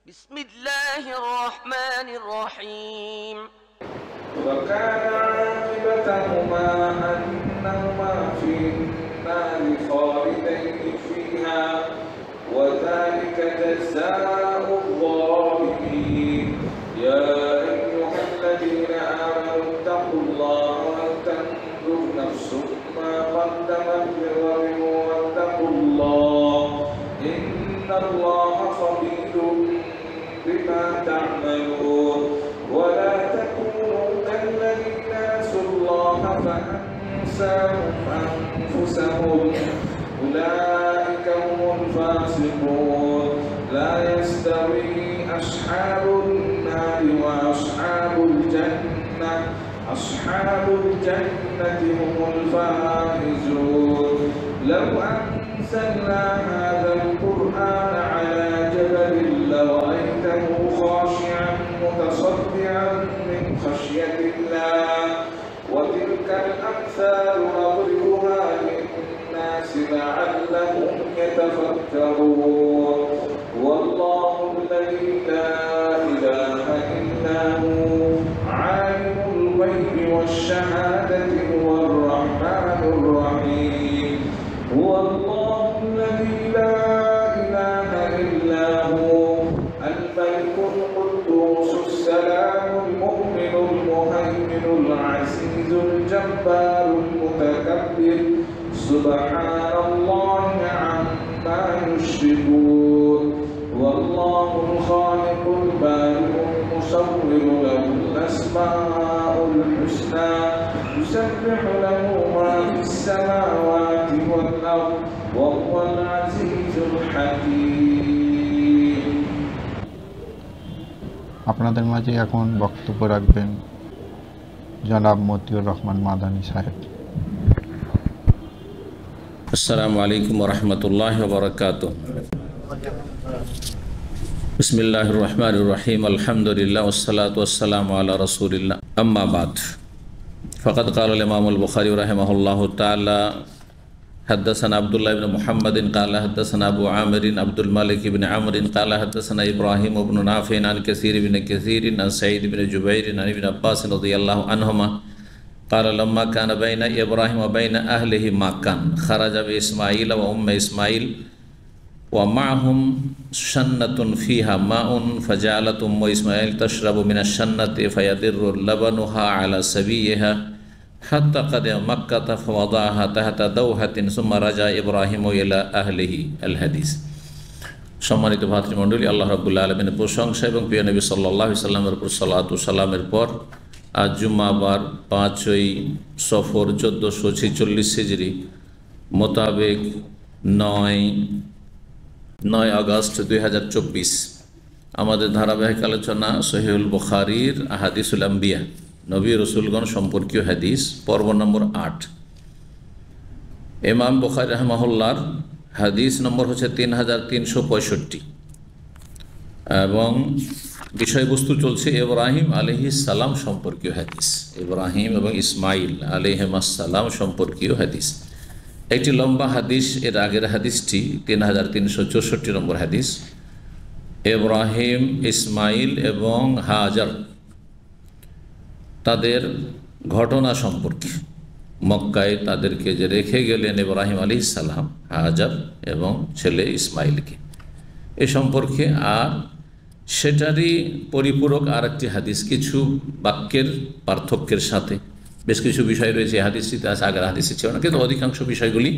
بسم الله الرحمن الرحيم وكان عاقبتهما أنهما في النار خالدين فيها وذلك جزاء الظالمين يا أيها الذين آمنوا اتقوا الله ولتنظر نفس ما قدمت لغد واتقوا الله إن الله خبير بما تعملون ولا تكونوا كالذين نسوا الله فأنساهم أنفسهم أولئك هم الفاسقون لا يستوي أصحاب النار وأصحاب الجنة أصحاب الجنة هم الفائزون لو أنزلنا هذا القرآن على جبل لرأيته خاشعا متصدعا من خشية الله وتلك الأمثال نضربها للناس لعلهم يتفكرون والله الذي لا إله إلا هو عالم الغيب والشهادة هو الرحمن الرحيم هو الله الذي لا إله إلا هو الملك القدوس السلام المؤمن المهيمن العزيز الجبار المتكبر سبحان الله عما يشركون والله الخالق البارئ المصور له الأسماء الحسنى يسبح له ما في السماوات والأرض وهو العزيز الحكيم আপনাদের মাঝে এখন বক্তব্য রাখবেন জনাব মতিউর রহমান মাদানী সাহেব। আসসালামু আলাইকুম ওয়া রাহমাতুল্লাহি ওয়া বারাকাতুহু। বিসমিল্লাহির রহমানির রহিম আলহামদুলিল্লাহ ওয়াসসালাতু ওয়াসসালামু আলা রাসূলিল্লাহ আম্মা বাদ ফাকাদ ক্বালা আল-ইমাম আল-বুখারী রাহিমাহুল্লাহু তাআলা حدثنا عبد الله بن محمد قال حدثنا أبو عامر عبد الملك بن عمرو قال حدثنا إبراهيم بن نافع عن كثير بن كثير عن سعيد بن جبير عن ابن عباس رضي الله عنهما قال لما كان بين إبراهيم وبين أهله ما كان خرج بإسماعيل وأم إسماعيل ومعهم شنة فيها ماء فجعلت أم إسماعيل تشرب من الشنة فيدر لبنها على سبيها حتى قدم مكة فوضعها تحت دوحة ثم رجع إبراهيم إلى أهله الحديث। সম্মানিত ভাতৃমণ্ডলী, আল্লাহ রাব্বুল আলামিনের প্রশংসা এবং প্রিয় নবী সাল্লাল্লাহু আলাইহি সাল্লামের উপর সালাতু সালামের পর আজ জুম্মাবার 5ই সফর 1446 হিজরি মোতাবেক 9 আগস্ট 2024 আমাদের ধারাবাহিক আলোচনা সহিহুল বুখারীর আহাদিসুল আম্বিয়া নবী রসুলগণ সম্পর্কীয় হাদিস পর্ব নম্বর 8। ইমাম বুখারী রাহিমাহুল্লাহর হাদিস নম্বর হচ্ছে 3365 এবং বিষয়বস্তু চলছে ইব্রাহিম আলাইহিস সালাম সম্পর্কীয় হাদিস, ইব্রাহিম এবং ইসমাইল আলাইহিস সালাম সম্পর্কীয় হাদিস। একটি লম্বা হাদিস, এর আগের হাদিসটি 3364 নম্বর হাদিস। ইব্রাহিম, ইসমাইল এবং হাজার তাদের ঘটনা সম্পর্কে, মক্কায় তাদেরকে যে রেখে গেলেন ইব্রাহিম আলাইহিস সালাম, হাজার এবং ছেলে ইসমাইলকে, এ সম্পর্কে আর সেটারই পরিপূরক আর একটি হাদিস, কিছু বাক্যের পার্থক্যের সাথে বেশ কিছু বিষয় রয়েছে হাদিসটিতে, আছে আগের হাদিসে ছিল না, কিন্তু অধিকাংশ বিষয়গুলি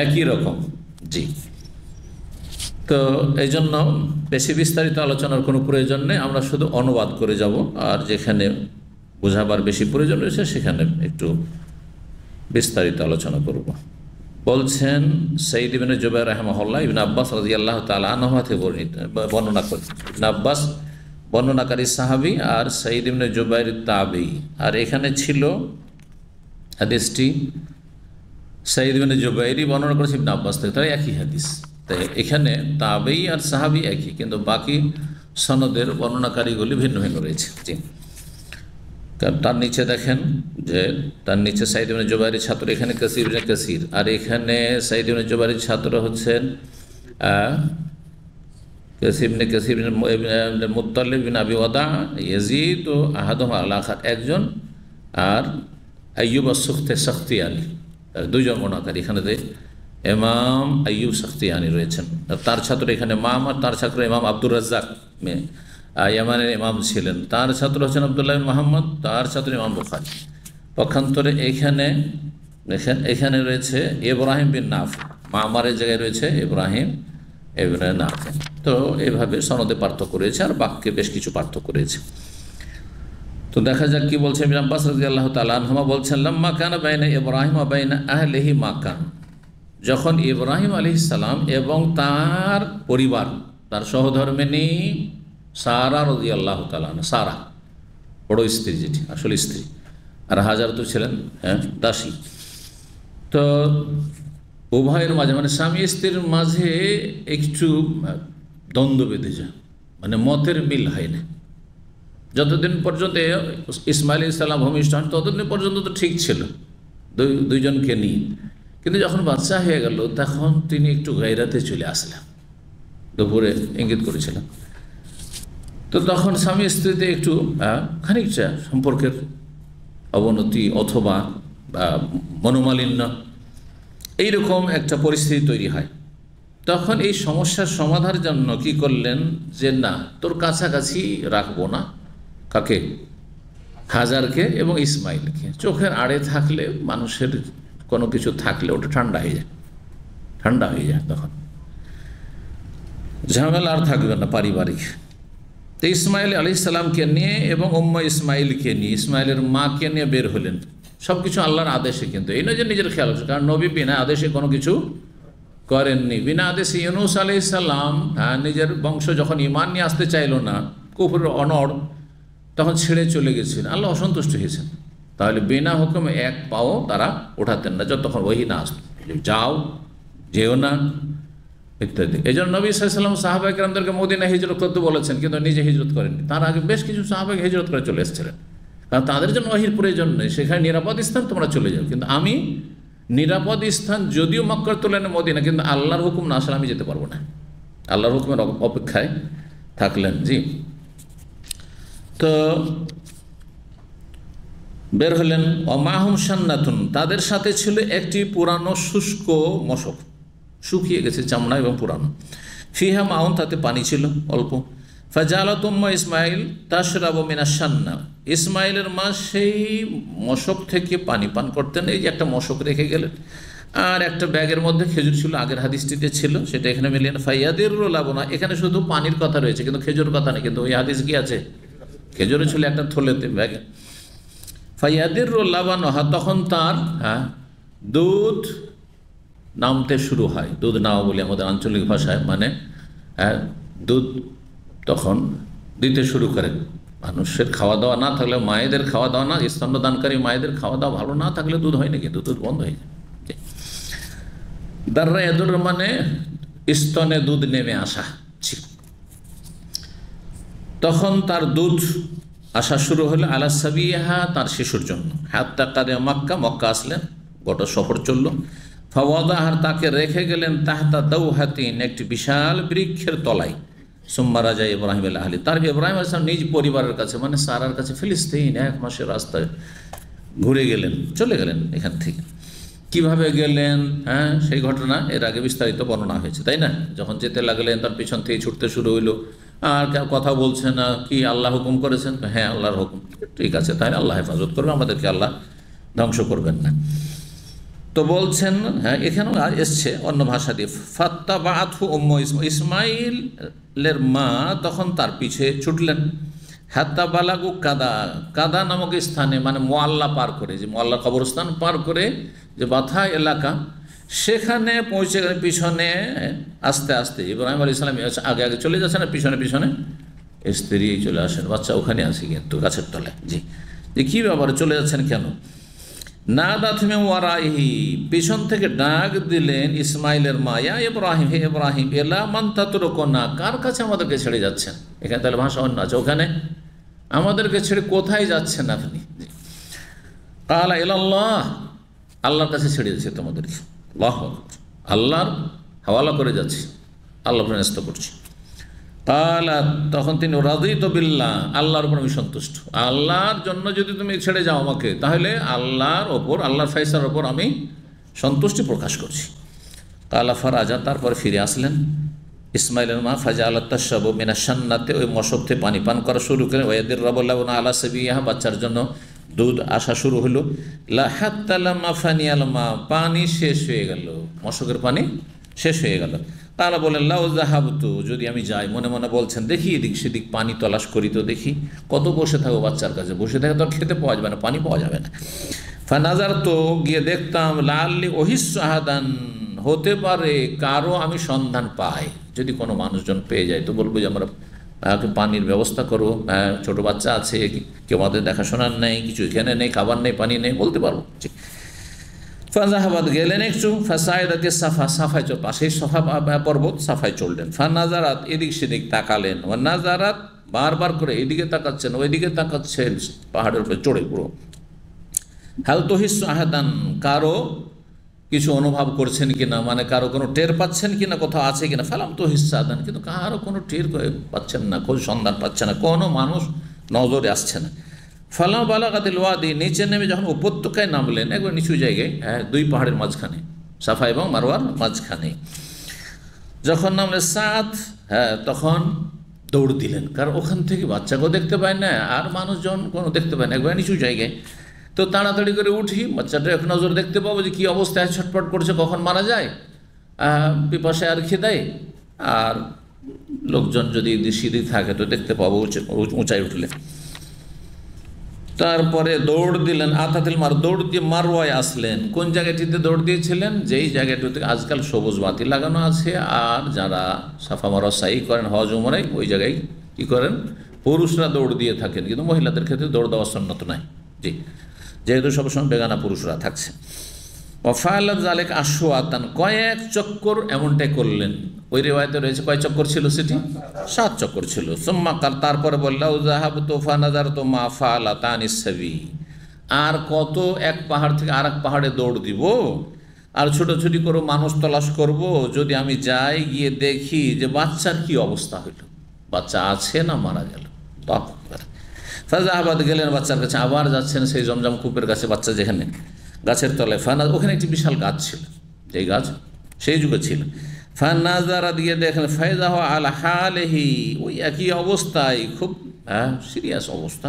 একই রকম। জি, তো এই জন্য বেশি বিস্তারিত আলোচনার কোনো প্রয়োজন নেই, আমরা শুধু অনুবাদ করে যাব, আর যেখানে বোঝাবার বেশি প্রয়োজন রয়েছে সেখানে একটু বিস্তারিত আলোচনা করব। বলছেন সাইদ ইবনে জুবাইর রাহিমাহুল্লাহ ইবনে আব্বাস রাদিয়াল্লাহু তাআলা আনহু থেকে বর্ণনা করেন। ইবনে আব্বাস বর্ণনাকারী সাহাবী আর সাইদ ইবনে জুবাইর তাবেঈ। আর এখানে ছিল হাদিসটি সাইদ ইবনে জুবাইরই বর্ণনা করেছে ইবনে আব্বাস থেকে, তাই একই হাদিস। তাই এখানে তাবেঈ আর সাহাবী একই, কিন্তু বাকি সনদের বর্ণনাকারীগুলি ভিন্ন ভিন্ন রয়েছে। জি, তার নিচে দেখেন যে তার নিচে সাইদ ইবনে জুবাইরের ছাত্র, এখানে কাসির ইবনে কাসির, আর এখানে সাইদ ইবনে জুবাইরের ছাত্র হচ্ছেন কাসিবনে কাসিবনে মুত্তালিব বিন আবি ওয়াদা ইয়াজিদ ও আহাদুম আল আখার একজন, আর আইয়ুব সখতিয়ানি দুইজন বর্ণনাকারী। এখানে ইমাম আইয়ুব সখতিয়ানি রয়েছেন, তার ছাত্র এখানে মামা, তার ছাত্র ইমাম আব্দুর রাজ্জাক ইয়ামানের ইমাম ছিলেন, তার ছাত্র হচ্ছেন আব্দুল্লাহ বিন মুহাম্মদ, তার ছাত্র ইমাম বুখারী। পক্ষান্তরে এখানে রয়েছে ইব্রাহিম বিন নাফি, মামারের জায়গায় রয়েছে ইব্রাহিম ইবনে নাফি। তো এইভাবে সনদে পার্থক্য রয়েছে, আর বাক্যে বেশ কিছু পার্থক্য রয়েছে। তো দেখা যাক কি বলছে। ইবনে আব্বাস রাদিয়াল্লাহু তাআলা আনহুমা বলছেন, লাম্মা কানা বাইনা ইব্রাহিম ওয়া বাইনা আহলিহি মা কান, যখন ইব্রাহিম আলাইহিস সালাম এবং তার পরিবার, তার সহধর্মিণী সারা রাদিয়াল্লাহু তাআলা, সারা বড় স্ত্রী, যেটি আসলে স্ত্রী, আর হাজার তো ছিলেন দাসী। তো উভয়ের মাঝে মানে স্বামী স্ত্রীর মাঝে একটু দ্বন্দ্ব বেঁধে যায়, মানে মতের মিল হয় না। যতদিন পর্যন্ত ইসমাইল ইসলাম ভূমিষ্ঠ হন ততদিন পর্যন্ত তো ঠিক ছিল দুইজনকে নিয়ে, কিন্তু যখন বাচ্চা হয়ে গেল তখন তিনি একটু গায়রাতে চলে আসলেন, দুপুরে ইঙ্গিত করেছিলেন। তো তখন স্বামী স্ত্রীতে একটু খানিকটা সম্পর্কের অবনতি অথবা মনোমালিন্য এইরকম একটা পরিস্থিতি তৈরি হয়। তখন এই সমস্যার সমাধানের জন্য কি করলেন, যে না, তোর কাছাকাছি রাখবো না, কাকে? হাজারকে এবং ইসমাইলকে। চোখের আড়ে থাকলে মানুষের কোনো কিছু থাকলে ওটা ঠান্ডা হয়ে যায়, তখন ঝামেলা আর থাকবে না পারিবারিক। তো ইসমাইল আলাইহিস সালামকে নিয়ে এবং উম্মে ইসমাইলকে নিয়ে, ইসমাইলের মাকে নিয়ে বের হলেন। সব কিছু আল্লাহর আদেশে, কিন্তু এই নয় যে নিজের খেয়াল হচ্ছে, কারণ নবী বিনা আদেশে কোনো কিছু করেননি। বিনা আদেশে ইউনূস আলাইহিস সালাম নিজের বংশ যখন ঈমান নিয়ে আসতে চাইল না, কুফরের অনড়, তখন ছেড়ে চলে গেছেন, আল্লাহ অসন্তুষ্ট হয়েছেন। তাহলে বিনা হুকুমে এক পাও তারা ওঠাতেন না যতক্ষণ ওহী না আসত, যাও যেও না ইত্যাদি। এই জন্য নবী সাল্লাল্লাহু আলাইহি ওয়াসাল্লাম সাহাবায়ে কেরামদেরকে মদিনা হিজরত করতে বলেছেন, কিন্তু নিজে হিজরত করেননি। তার আগে বেশ কিছু সাহাবায়ে হিজরত করে চলে এসেছিলেন, কারণ তাদের জন্য ওহীর প্রয়োজন নেই, সেখানে নিরাপদ স্থান, তোমরা চলে যাও। কিন্তু আমি নিরাপদ স্থান যদিও মক্কার তুলনায় মদিনা, কিন্তু আল্লাহর হুকুম না আসলে আমি যেতে পারবো না, আল্লাহর হুকুমের অপেক্ষায় থাকলেন। জি, তো বের হলেন। অমাহুম শান্নাতুন, তাদের সাথে ছিল একটি পুরানো শুষ্ক মশক, শুকিয়ে গেছে চামড়া এবং পুরানো। ফিহা মাউন, তাতে পানি ছিল অল্প। ফাজালাত উম্মে ইসমাইল তাশরাবু মিনাশ শান্না, ইসমাইলের মা সেই মশক থেকে পানি পান করতেন। এই যে একটা মশক রেখে গেলেন, আর একটা ব্যাগের মধ্যে খেজুর ছিল, আগের হাদিসটিতে ছিল, সেটা এখানে মিলিয়ে ফাইয়াদিরু লাবনা, এখানে শুধু পানির কথা রয়েছে, কিন্তু খেজুর কথা নেই। কিন্তু ওই হাদিস কি আছে, খেজুরে ছিল একটা থলেতে ব্যাগে। ফাইয়াদিরু লাবানহা, তখন তার দুধ নামতে শুরু হয়। দুধ নাও বলে আমাদের আঞ্চলিক ভাষায়, মানে দুধ তখন দিতে শুরু করেন। মানুষের খাওয়া দাওয়া না থাকলে, মায়েদের খাওয়া দাওয়া না, স্তন্যদানকারী মায়েদের খাওয়া দাওয়া ভালো না থাকলে দুধ হয় না, কিন্তু দুধ বন্ধ হয়ে যায়। দাররা এদুর মানে স্তনে দুধ নেমে আসা, তখন তার দুধ আসা শুরু হলো। আলা সাবিহা, তার শিশুর জন্য। হাত্তা কাদে মক্কা, মক্কা আসলেন, গোটা সফর চলল। ফাওয়াদাহার, তাকে রেখে গেলেন তাহতা দাওহাতিন, একটি বিশাল বৃক্ষের তলায়। সুম্মা রাজা ইব্রাহিম আল আহলি, তার ইব্রাহিম আলাইহিস সালাম নিজ পরিবারের কাছে, মানে সারার কাছে, ফিলিস্তিন 1 মাসের রাস্তায় ঘুরে গেলেন, চলে গেলেন এখান থেকে। কিভাবে গেলেন, সেই ঘটনা এর আগে বিস্তারিত বর্ণনা হয়েছে, তাই না? যখন যেতে লাগলেন তার পিছন থেকে ছুটতে শুরু হইলো, আর কথা বলছে না, কি আল্লাহ হুকুম করেছেন? হ্যাঁ, আল্লাহর হুকুম। ঠিক আছে, তাই আল্লাহ হেফাজত করবে, আমাদেরকে আল্লাহ ধ্বংস করবেন না। তো বলছেন, এখানেও এসছে অন্য ভাষা দিয়ে, ফাত্তাবাআতহু উম্মু ইসমাইলের মা তখন তার পিছে ছুটলেন। হাত্তা বালাগু কাদা, কাদা নামক স্থানে, মানে মোয়াল্লা পার করে, যে মোয়াল্লা কবরস্থান পার করে যে বাথা এলাকা, সেখানে পৌঁছে গেলেন। পিছনে আস্তে আস্তে ইব্রাহিম আলাইহিস সালাম আগে আগে চলে যাচ্ছেন, আর পিছনে পিছনে স্ত্রী চলে আসেন, বাচ্চা ওখানে আছে কিন্তু গাছের তলায়। জি, যে কী ব্যাপারে চলে যাচ্ছেন কেন? নাদাত মিন ওয়ারাইহি, পিছন থেকে ডাক দিলেন ইসমাইলের মা, ইয়া ইব্রাহিম, হে ইব্রাহিম, ইলা মান তাতরুকুনা, কার কাছে আমাদেরকে ছেড়ে যাচ্ছেন? এখানে তাহলে ভাষা অন্য আছে, ওখানে আমাদেরকে ছেড়ে কোথায় যাচ্ছেন আপনি? কালা ইলাল্লাহ, আল্লাহর কাছে ছেড়ে যাচ্ছে তোমাদেরকে। আল্লাহর হাওয়ালা করে যাচ্ছি, আল্লাহ ন্যস্ত করছি। কালা, তখন তিনি রাদিতু বিল্লাহ, আল্লাহর উপর আমি সন্তুষ্ট। আল্লাহর জন্য যদি তুমি ছেড়ে যাও আমাকে, তাহলে আল্লাহর ওপর, আল্লাহর ফয়সালার ওপর আমি সন্তুষ্টি প্রকাশ করছি। কালা ফারাজা, তারপর ফিরে আসলেন ইসমাইলের মা। ফাজা আল্লাহ তাসাবু মিনা সান্নাতে, ওই মশক থেকে পানি পান করা শুরু করেন। ওয়াদির রাবুল্লাহ আলা সাবিহা, বাচ্চার জন্য দুধ আসা শুরু হলো। লাহাত্তালামা ফানিয়ালমা, পানি শেষ হয়ে গেল, মশকের পানি শেষ হয়ে গেল। তারা বলেন লাউ যাহাবতু, যদি আমি যাই, মনে মনে বলছেন দেখি এদিক সেদিক পানি তলাশ করি তো দেখি, কত বসে থাকবো বাচ্চার কাছে, বসে থাকে তো আর খেতে পাওয়া যাবে না, পানি পাওয়া যাবে না। ফানাজার, তো গিয়ে দেখতাম, লাল্লি ওহিসাহাদান, হতে পারে কারো আমি সন্ধান পাই, যদি কোনো মানুষজন পেয়ে যায় তো বলবো যে আমরা পানির ব্যবস্থা করবো, ছোটো বাচ্চা আছে, কেউ আমাদের দেখাশোনার নেই, কিছু এখানে নেই, খাবার নেই, পানি নেই, বলতে পারবো। ফাজাহাবাদ, গেলেন একটু। ফাসায়দাতে সাফা, সাফায় চল, পাশেই সাফা পর্বত, সাফায় চললেন। ফানাজারাত, এদিক সেদিক তাকালেন। ও নাজারাত, বারবার করে এদিকে তাকাচ্ছেন ওইদিকে তাকাচ্ছেন, পাহাড়ের উপরে চড়ে পুরো। হাল তহিস আহাদান, কারো কিছু অনুভব করছেন কিনা, মানে কারো কোনো টের পাচ্ছেন কিনা, কোথাও আছে কিনা। ফালাম তহিস আহাদান, কিন্তু কারো কোনো টের পাচ্ছেন না, খোঁজ সন্ধান পাচ্ছে না, কোনো মানুষ নজরে আসছে না। ফালাম বালাগাতিল ওয়াদি, নিচে নেমে যখন উপত্যকায় নামলেন, একবার নিচু জায়গায়, দুই পাহাড়ের মাঝখানে, সাফা এবং মারওয়ার মাঝখানে যখন নামলেন, সাদ, তখন দৌড় দিলেন, কারণ ওখান থেকে বাচ্চাকেও দেখতে পায় না আর মানুষজন কোনো দেখতে পায় না, একবার নিচু জায়গায়। তো তাড়াতাড়ি করে উঠি, বাচ্চাটা এক নজর দেখতে পাবো যে কী অবস্থায় ছটফট করছে, কখন মারা যায়, পিপাসায় আর খিদায়, আর লোকজন যদি সিঁড়ি থাকে তো দেখতে পাবো উঁচাই উঠলে। তারপরে দৌড় দিলেন, আতাতিল মার, দৌড় দিয়ে মারওয়ায় আসলেন। কোন জায়গাটিতে দৌড় দিয়েছিলেন? যেই জায়গাটিতে আজকাল সবুজ বাতি লাগানো আছে, আর যারা সাফা মারওয়া সাই করেন হজ উমরায়, ওই জায়গায় কী করেন, পুরুষরা দৌড় দিয়ে থাকেন, কিন্তু মহিলাদের ক্ষেত্রে দৌড় দেওয়ার সন্ন্যত নাই, জি, যেহেতু সবসময় বেগানা পুরুষরা থাকছে। ওয়াফালাত জালেক আশওয়াতান, কয়েক চক্কর এমনটাই করলেন। ওই রিওয়ায়াতে রয়েছে কয় চক্কর ছিল সেটি? 7 চক্কর ছিল। সুম্মা কাল, তারপরে বললাম যাহাবতু ফানাযারতু মা ফালাতানিস সাবি, আর কত এক পাহাড় থেকে আর এক পাহাড়ে দৌড় দিব, আর ছোটাছুটি করে মানুষ তলাশ করব, যদি আমি যাই গিয়ে দেখি যে বাচ্চার কি অবস্থা হইল, বাচ্চা আছে না মারা গেল। ফাজাহাবাদ, গেলেন বাচ্চার কাছে, আবার যাচ্ছেন সেই জমজম কূপের কাছে, বাচ্চা যেখানে গাছের তলায়। ওখানে একটি বিশাল গাছ ছিল, যেই গাছ সেই যুগে ছিল। ফানাজারা দিয়ে দেখেন, ফায়জাহ আল হালেহি, ওই একই অবস্থায়, খুব সিরিয়াস অবস্থা।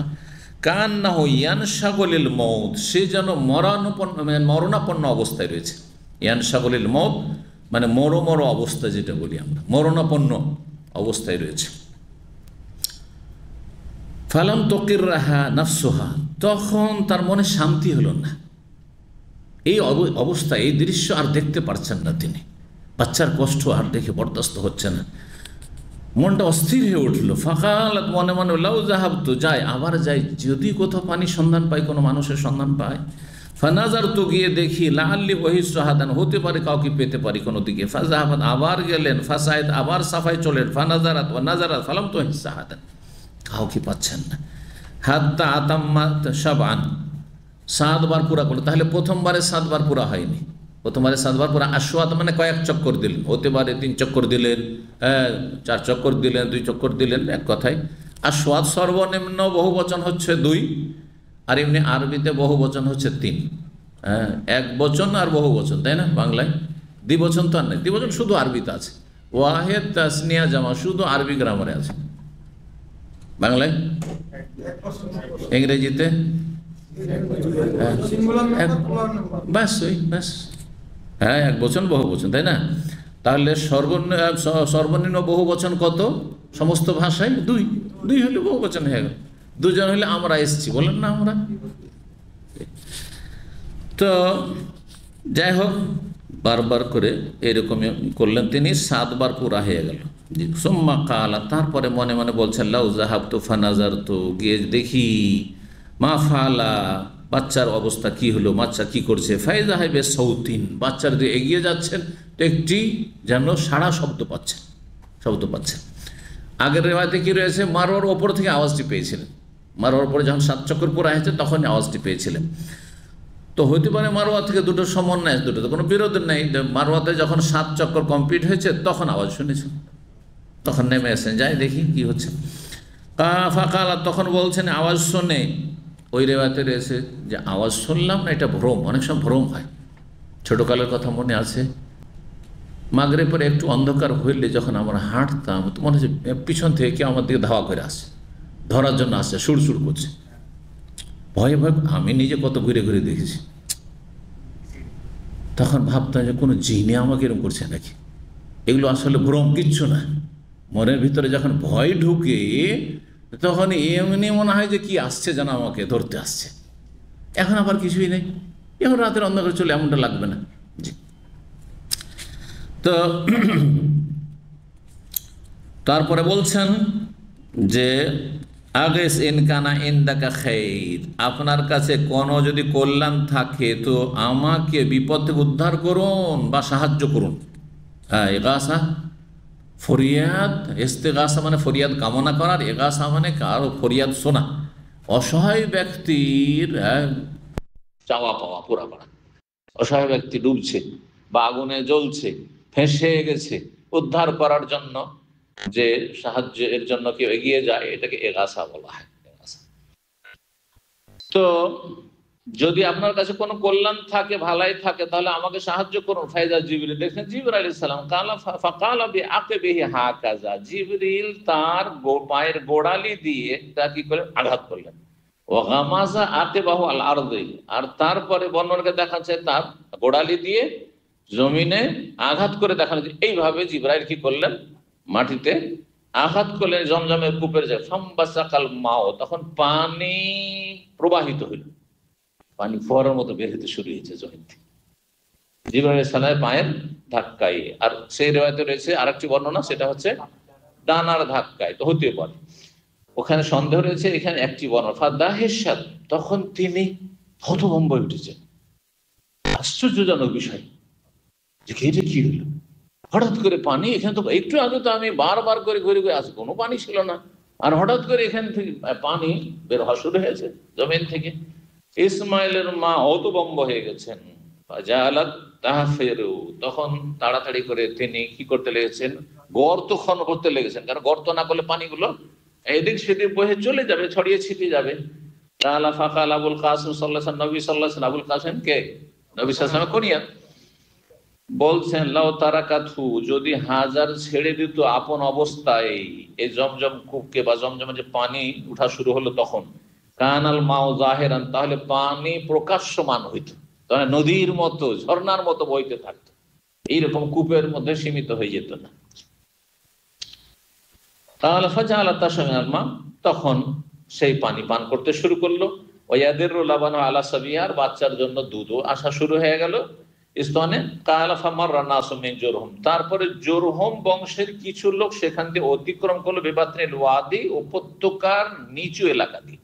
কান্না ইয়ানশাগলিল মউত, সে যেন মরণাপন্ন অবস্থায় রয়েছে। ইয়ানশাগলিল মউত মানে মরো অবস্থা, যেটা বলি আমরা, মরণাপন্ন অবস্থায় রয়েছে। ফালাম তকির রাহা নাফসুহা, তখন তার মনে শান্তি হলো না। এই অবস্থা, এই দৃশ্য আর দেখতে পারছেন না তিনি, বাচ্চার কষ্ট আর দেখে বরদাস্ত হচ্ছে না, মনটা অস্থির হয়ে উঠল। ফাকালাত, মনে মনে, লাউ যাহাবতু, যাই, আবার যাই, যদি কোথাও পানির সন্ধান পাই, কোনো মানুষের সন্ধান পায়। ফানাজার, তো গিয়ে দেখি, লাআল্লি ওহিসাহাদান, হতে পারে কাউকে পেতে পারি কোনো দিকে। ফাজাহাবাদ, আবার গেলেন। ফাসায়েদ, আবার সাফায় চলেন। ফানাজারাত ওয়া নাজারাত ফালাম তোহিসাহাদান, কাউকে পাচ্ছেন না। হাত্তা আতাম্মাত সাবান, 7 বার পুরা করলো। তাহলে প্রথমবারে 7 বার পুরা হয়নি, প্রথমবারে 7 বার পুরা। আশওয়াত মানে কয়েক চক্কর দিলেন, হতে পারে 3 চক্কর দিলেন, 4 চক্কর দিলেন, 2 চক্কর দিলেন, এক কথায় আশওয়াত সর্বনিম্ন বহুবচন হচ্ছে 2, আর এমনি আরবিতে বহুবচন হচ্ছে 3। এক বচন আর বহুবচন, তাই না? বাংলায় দ্বিবচন তো আর নেই, দ্বিবচন শুধু আরবিতে আছে। ওয়াহেদ, তাসনিয়া, জামা শুধু আরবি গ্রামারে আছে। বাংলায়, ইংরেজিতে ব্যাস, ওই ব্যাস, এক বচন বহু বচন, তাই না? তাহলে সর্বনিম্ন বহু বচন কত সমস্ত ভাষায়? 2 হলে বহু বচন হয়ে গেল। 2 জন হলে আমরা এসছি, বলেন না আমরা। তো যাই হোক, বারবার করে এরকম করলেন তিনি, 7 বার পুরা হয়ে গেল। সুম্মা কালা, তারপরে মনে মনে বলছেন, লাউ যাহাবতু ফানাজারতু, গিয়ে দেখি, মা ফালা, বাচ্চার অবস্থা কি হলো, বাচ্চা কি করছে। ফায়জা হাইবে সৌতিন, বাচ্চার দিয়ে এগিয়ে যাচ্ছেন, তো একটি যেন সাড়া শব্দ পাচ্ছেন। আগের রেওয়ায়তে কি রয়েছে, মারোয়ার ওপর থেকে আওয়াজটি পেয়েছিলেন, মারোয়ার ওপরে যখন 7 চক্কর পুরা হয়েছে তখনই আওয়াজটি পেয়েছিলেন। তো হইতে পারে মারোয়া থেকে দুটো সমন্বয়, দুটো তো কোনো বিরোধ নেই। মারোয়াতে যখন 7 চক্কর কমপ্লিট হয়েছে তখন আওয়াজ শুনেছেন, তখন নেমে এসেছেন, যাই দেখি কি হচ্ছে। ফাকালা, তখন বলছেন আওয়াজ শোনে, ওই রেওয়াতে রয়েছে যে আওয়াজ শুনলাম না, এটা ভ্রম, অনেক সময় ভ্রম হয়। ছোটকালের কথা মনে আছে, মাগরিবের পরে একটু অন্ধকার হইলে যখন আমরা হাঁটতাম, তো মনে হচ্ছে পিছন থেকে কেউ আমার দিকে ধাওয়া করে আসছে, ধরার জন্য আসছে, সুড়সুড় করছে। ভয়ে ভয়ে আমি নিজে কত ঘুরে ঘুরে দেখেছি। তখন ভাবতাম যে কোনো জিনে আমাকে এরকম করছে নাকি। এগুলো আসলে ভ্রম, কিচ্ছু না। মনের ভিতরে যখন ভয় ঢুকে তখন এমনি মনে হয় যে কি আসছে যেন আমাকে ধরতে আসছে। এখন আবার কিছুই নেই, এখন রাতের অন্ধকার চলে এমনটা লাগবে না। জি। তো তারপরে বলছেন যে আগেস ইনকানা ইনদাকা খাইর, আপনার কাছে কোনো যদি কল্যাণ থাকে তো আমাকে বিপদ থেকে উদ্ধার করুন বা সাহায্য করুন। হ্যাঁ, এগাসা ফরিয়াদ, ইস্তেগাসা মানে ফরিয়াদ কামনা করার, এগাসা মানে কারো ফরিয়াদ শোনা, অসহায় ব্যক্তির চাওয়া পাওয়া পুরা করা। অসহায় ব্যক্তি ডুবছে বা আগুনে জ্বলছে, ফেঁসে গেছে, উদ্ধার করার জন্য যে সাহায্যের জন্য কেউ এগিয়ে যায়, এটাকে এগাসা বলা হয়। তো যদি আপনার কাছে কোনো কল্যাণ থাকে, ভালাই থাকে, তাহলে আমাকে সাহায্য করুন। ফায়দা জিবরিল, দেখেন জিবরিল আলাইহিস সালাম কালা ফাকালা বিআকিবিহি হাকাযা, জিবরিল তার পায়ের গোড়ালি দিয়ে তা কি করলেন, আঘাত করলেন। ওয়া গামাযা আকিবাহু আল আরদি, আর তারপরে বর্ণনাকে দেখাচ্ছে তার গোড়ালি দিয়ে জমিনে আঘাত করে দেখানো যে এইভাবে জিবরাইল কি করলেন, মাটিতে আঘাত করলেন। জমজমের কূপের যায় ফামবাসাকাল মাও, তখন পানি প্রবাহিত হইল, পানি ফোয়ারার মতো বের হতে শুরু হয়েছে জমিন থেকে জিবরাইল আলাইহিস সালামের পায়ের ধাক্কায়। আর সেই রিওয়ায়াতে রয়েছে আরেকটি বর্ণনা, সেটা হচ্ছে ডানার ধাক্কায়, তো হতে পারে। ওখানে সন্দেহ রয়েছে, এখানে একটি বর্ণনা ফাদাহিসাত, তখন তিনি হতভম্ব হয়ে উঠেছেন। আশ্চর্যজনক বিষয় যে এটা কি হলো, হঠাৎ করে পানি, এখানে তো একটু আগে তো আমি বারবার করে ঘুরে ঘুরে আসি, কোনো পানি ছিল না, আর হঠাৎ করে এখান থেকে পানি বের হওয়া শুরু হয়েছে জমিন থেকে। ইসমাইলের মা হতভম্ব হয়ে গেছেন। তখন তাড়াতাড়ি করে তিনি কি করতে লেগেছেন, গর্ত খনন করতে লেগেছেন, কারণ গর্ত না করলে পানিগুলো এদিক সেদিক বহে চলে যাবে, ছড়িয়ে ছিটিয়ে যাবে। আবুল কাসেম সাল্লাল্লাহু আলাইহি নবী সাল্লাল্লাহু আলাইহি আবুল কাসেম কে, নবী সাল্লাল্লাহু আলাইহি কুনিয়া, বলছেন লাউ তারাকাতহু, যদি হাজার ছেড়ে দিত আপন অবস্থায় এই জমজম কূপকে বা জমজমের যে পানি উঠা শুরু হলো তখন, কানাল মাও জাহিরান, তাহলে পানি প্রকাশ্যমান হইত, তাহলে নদীর মতো ঝর্ণার মতো বইতে থাকতো, এইরকম কূপের মধ্যে সীমিত হয়ে যেত না। তাহলে ফাজালা তাশমিনাল মা, তখন সেই পানি পান করতে শুরু করলো। ওয়াদের লাবান আলা সাবিয়ার, বাচ্চার জন্য দুধও আসা শুরু হয়ে গেল স্তনে। কালা ফামার নাসু মিন জুরহুম, তারপরে জুরহুম বংশের কিছু লোক সেখান দিয়ে অতিক্রম করলো বিবাত্রিল ওয়াদি, উপত্যকার নিচু এলাকা দিয়ে।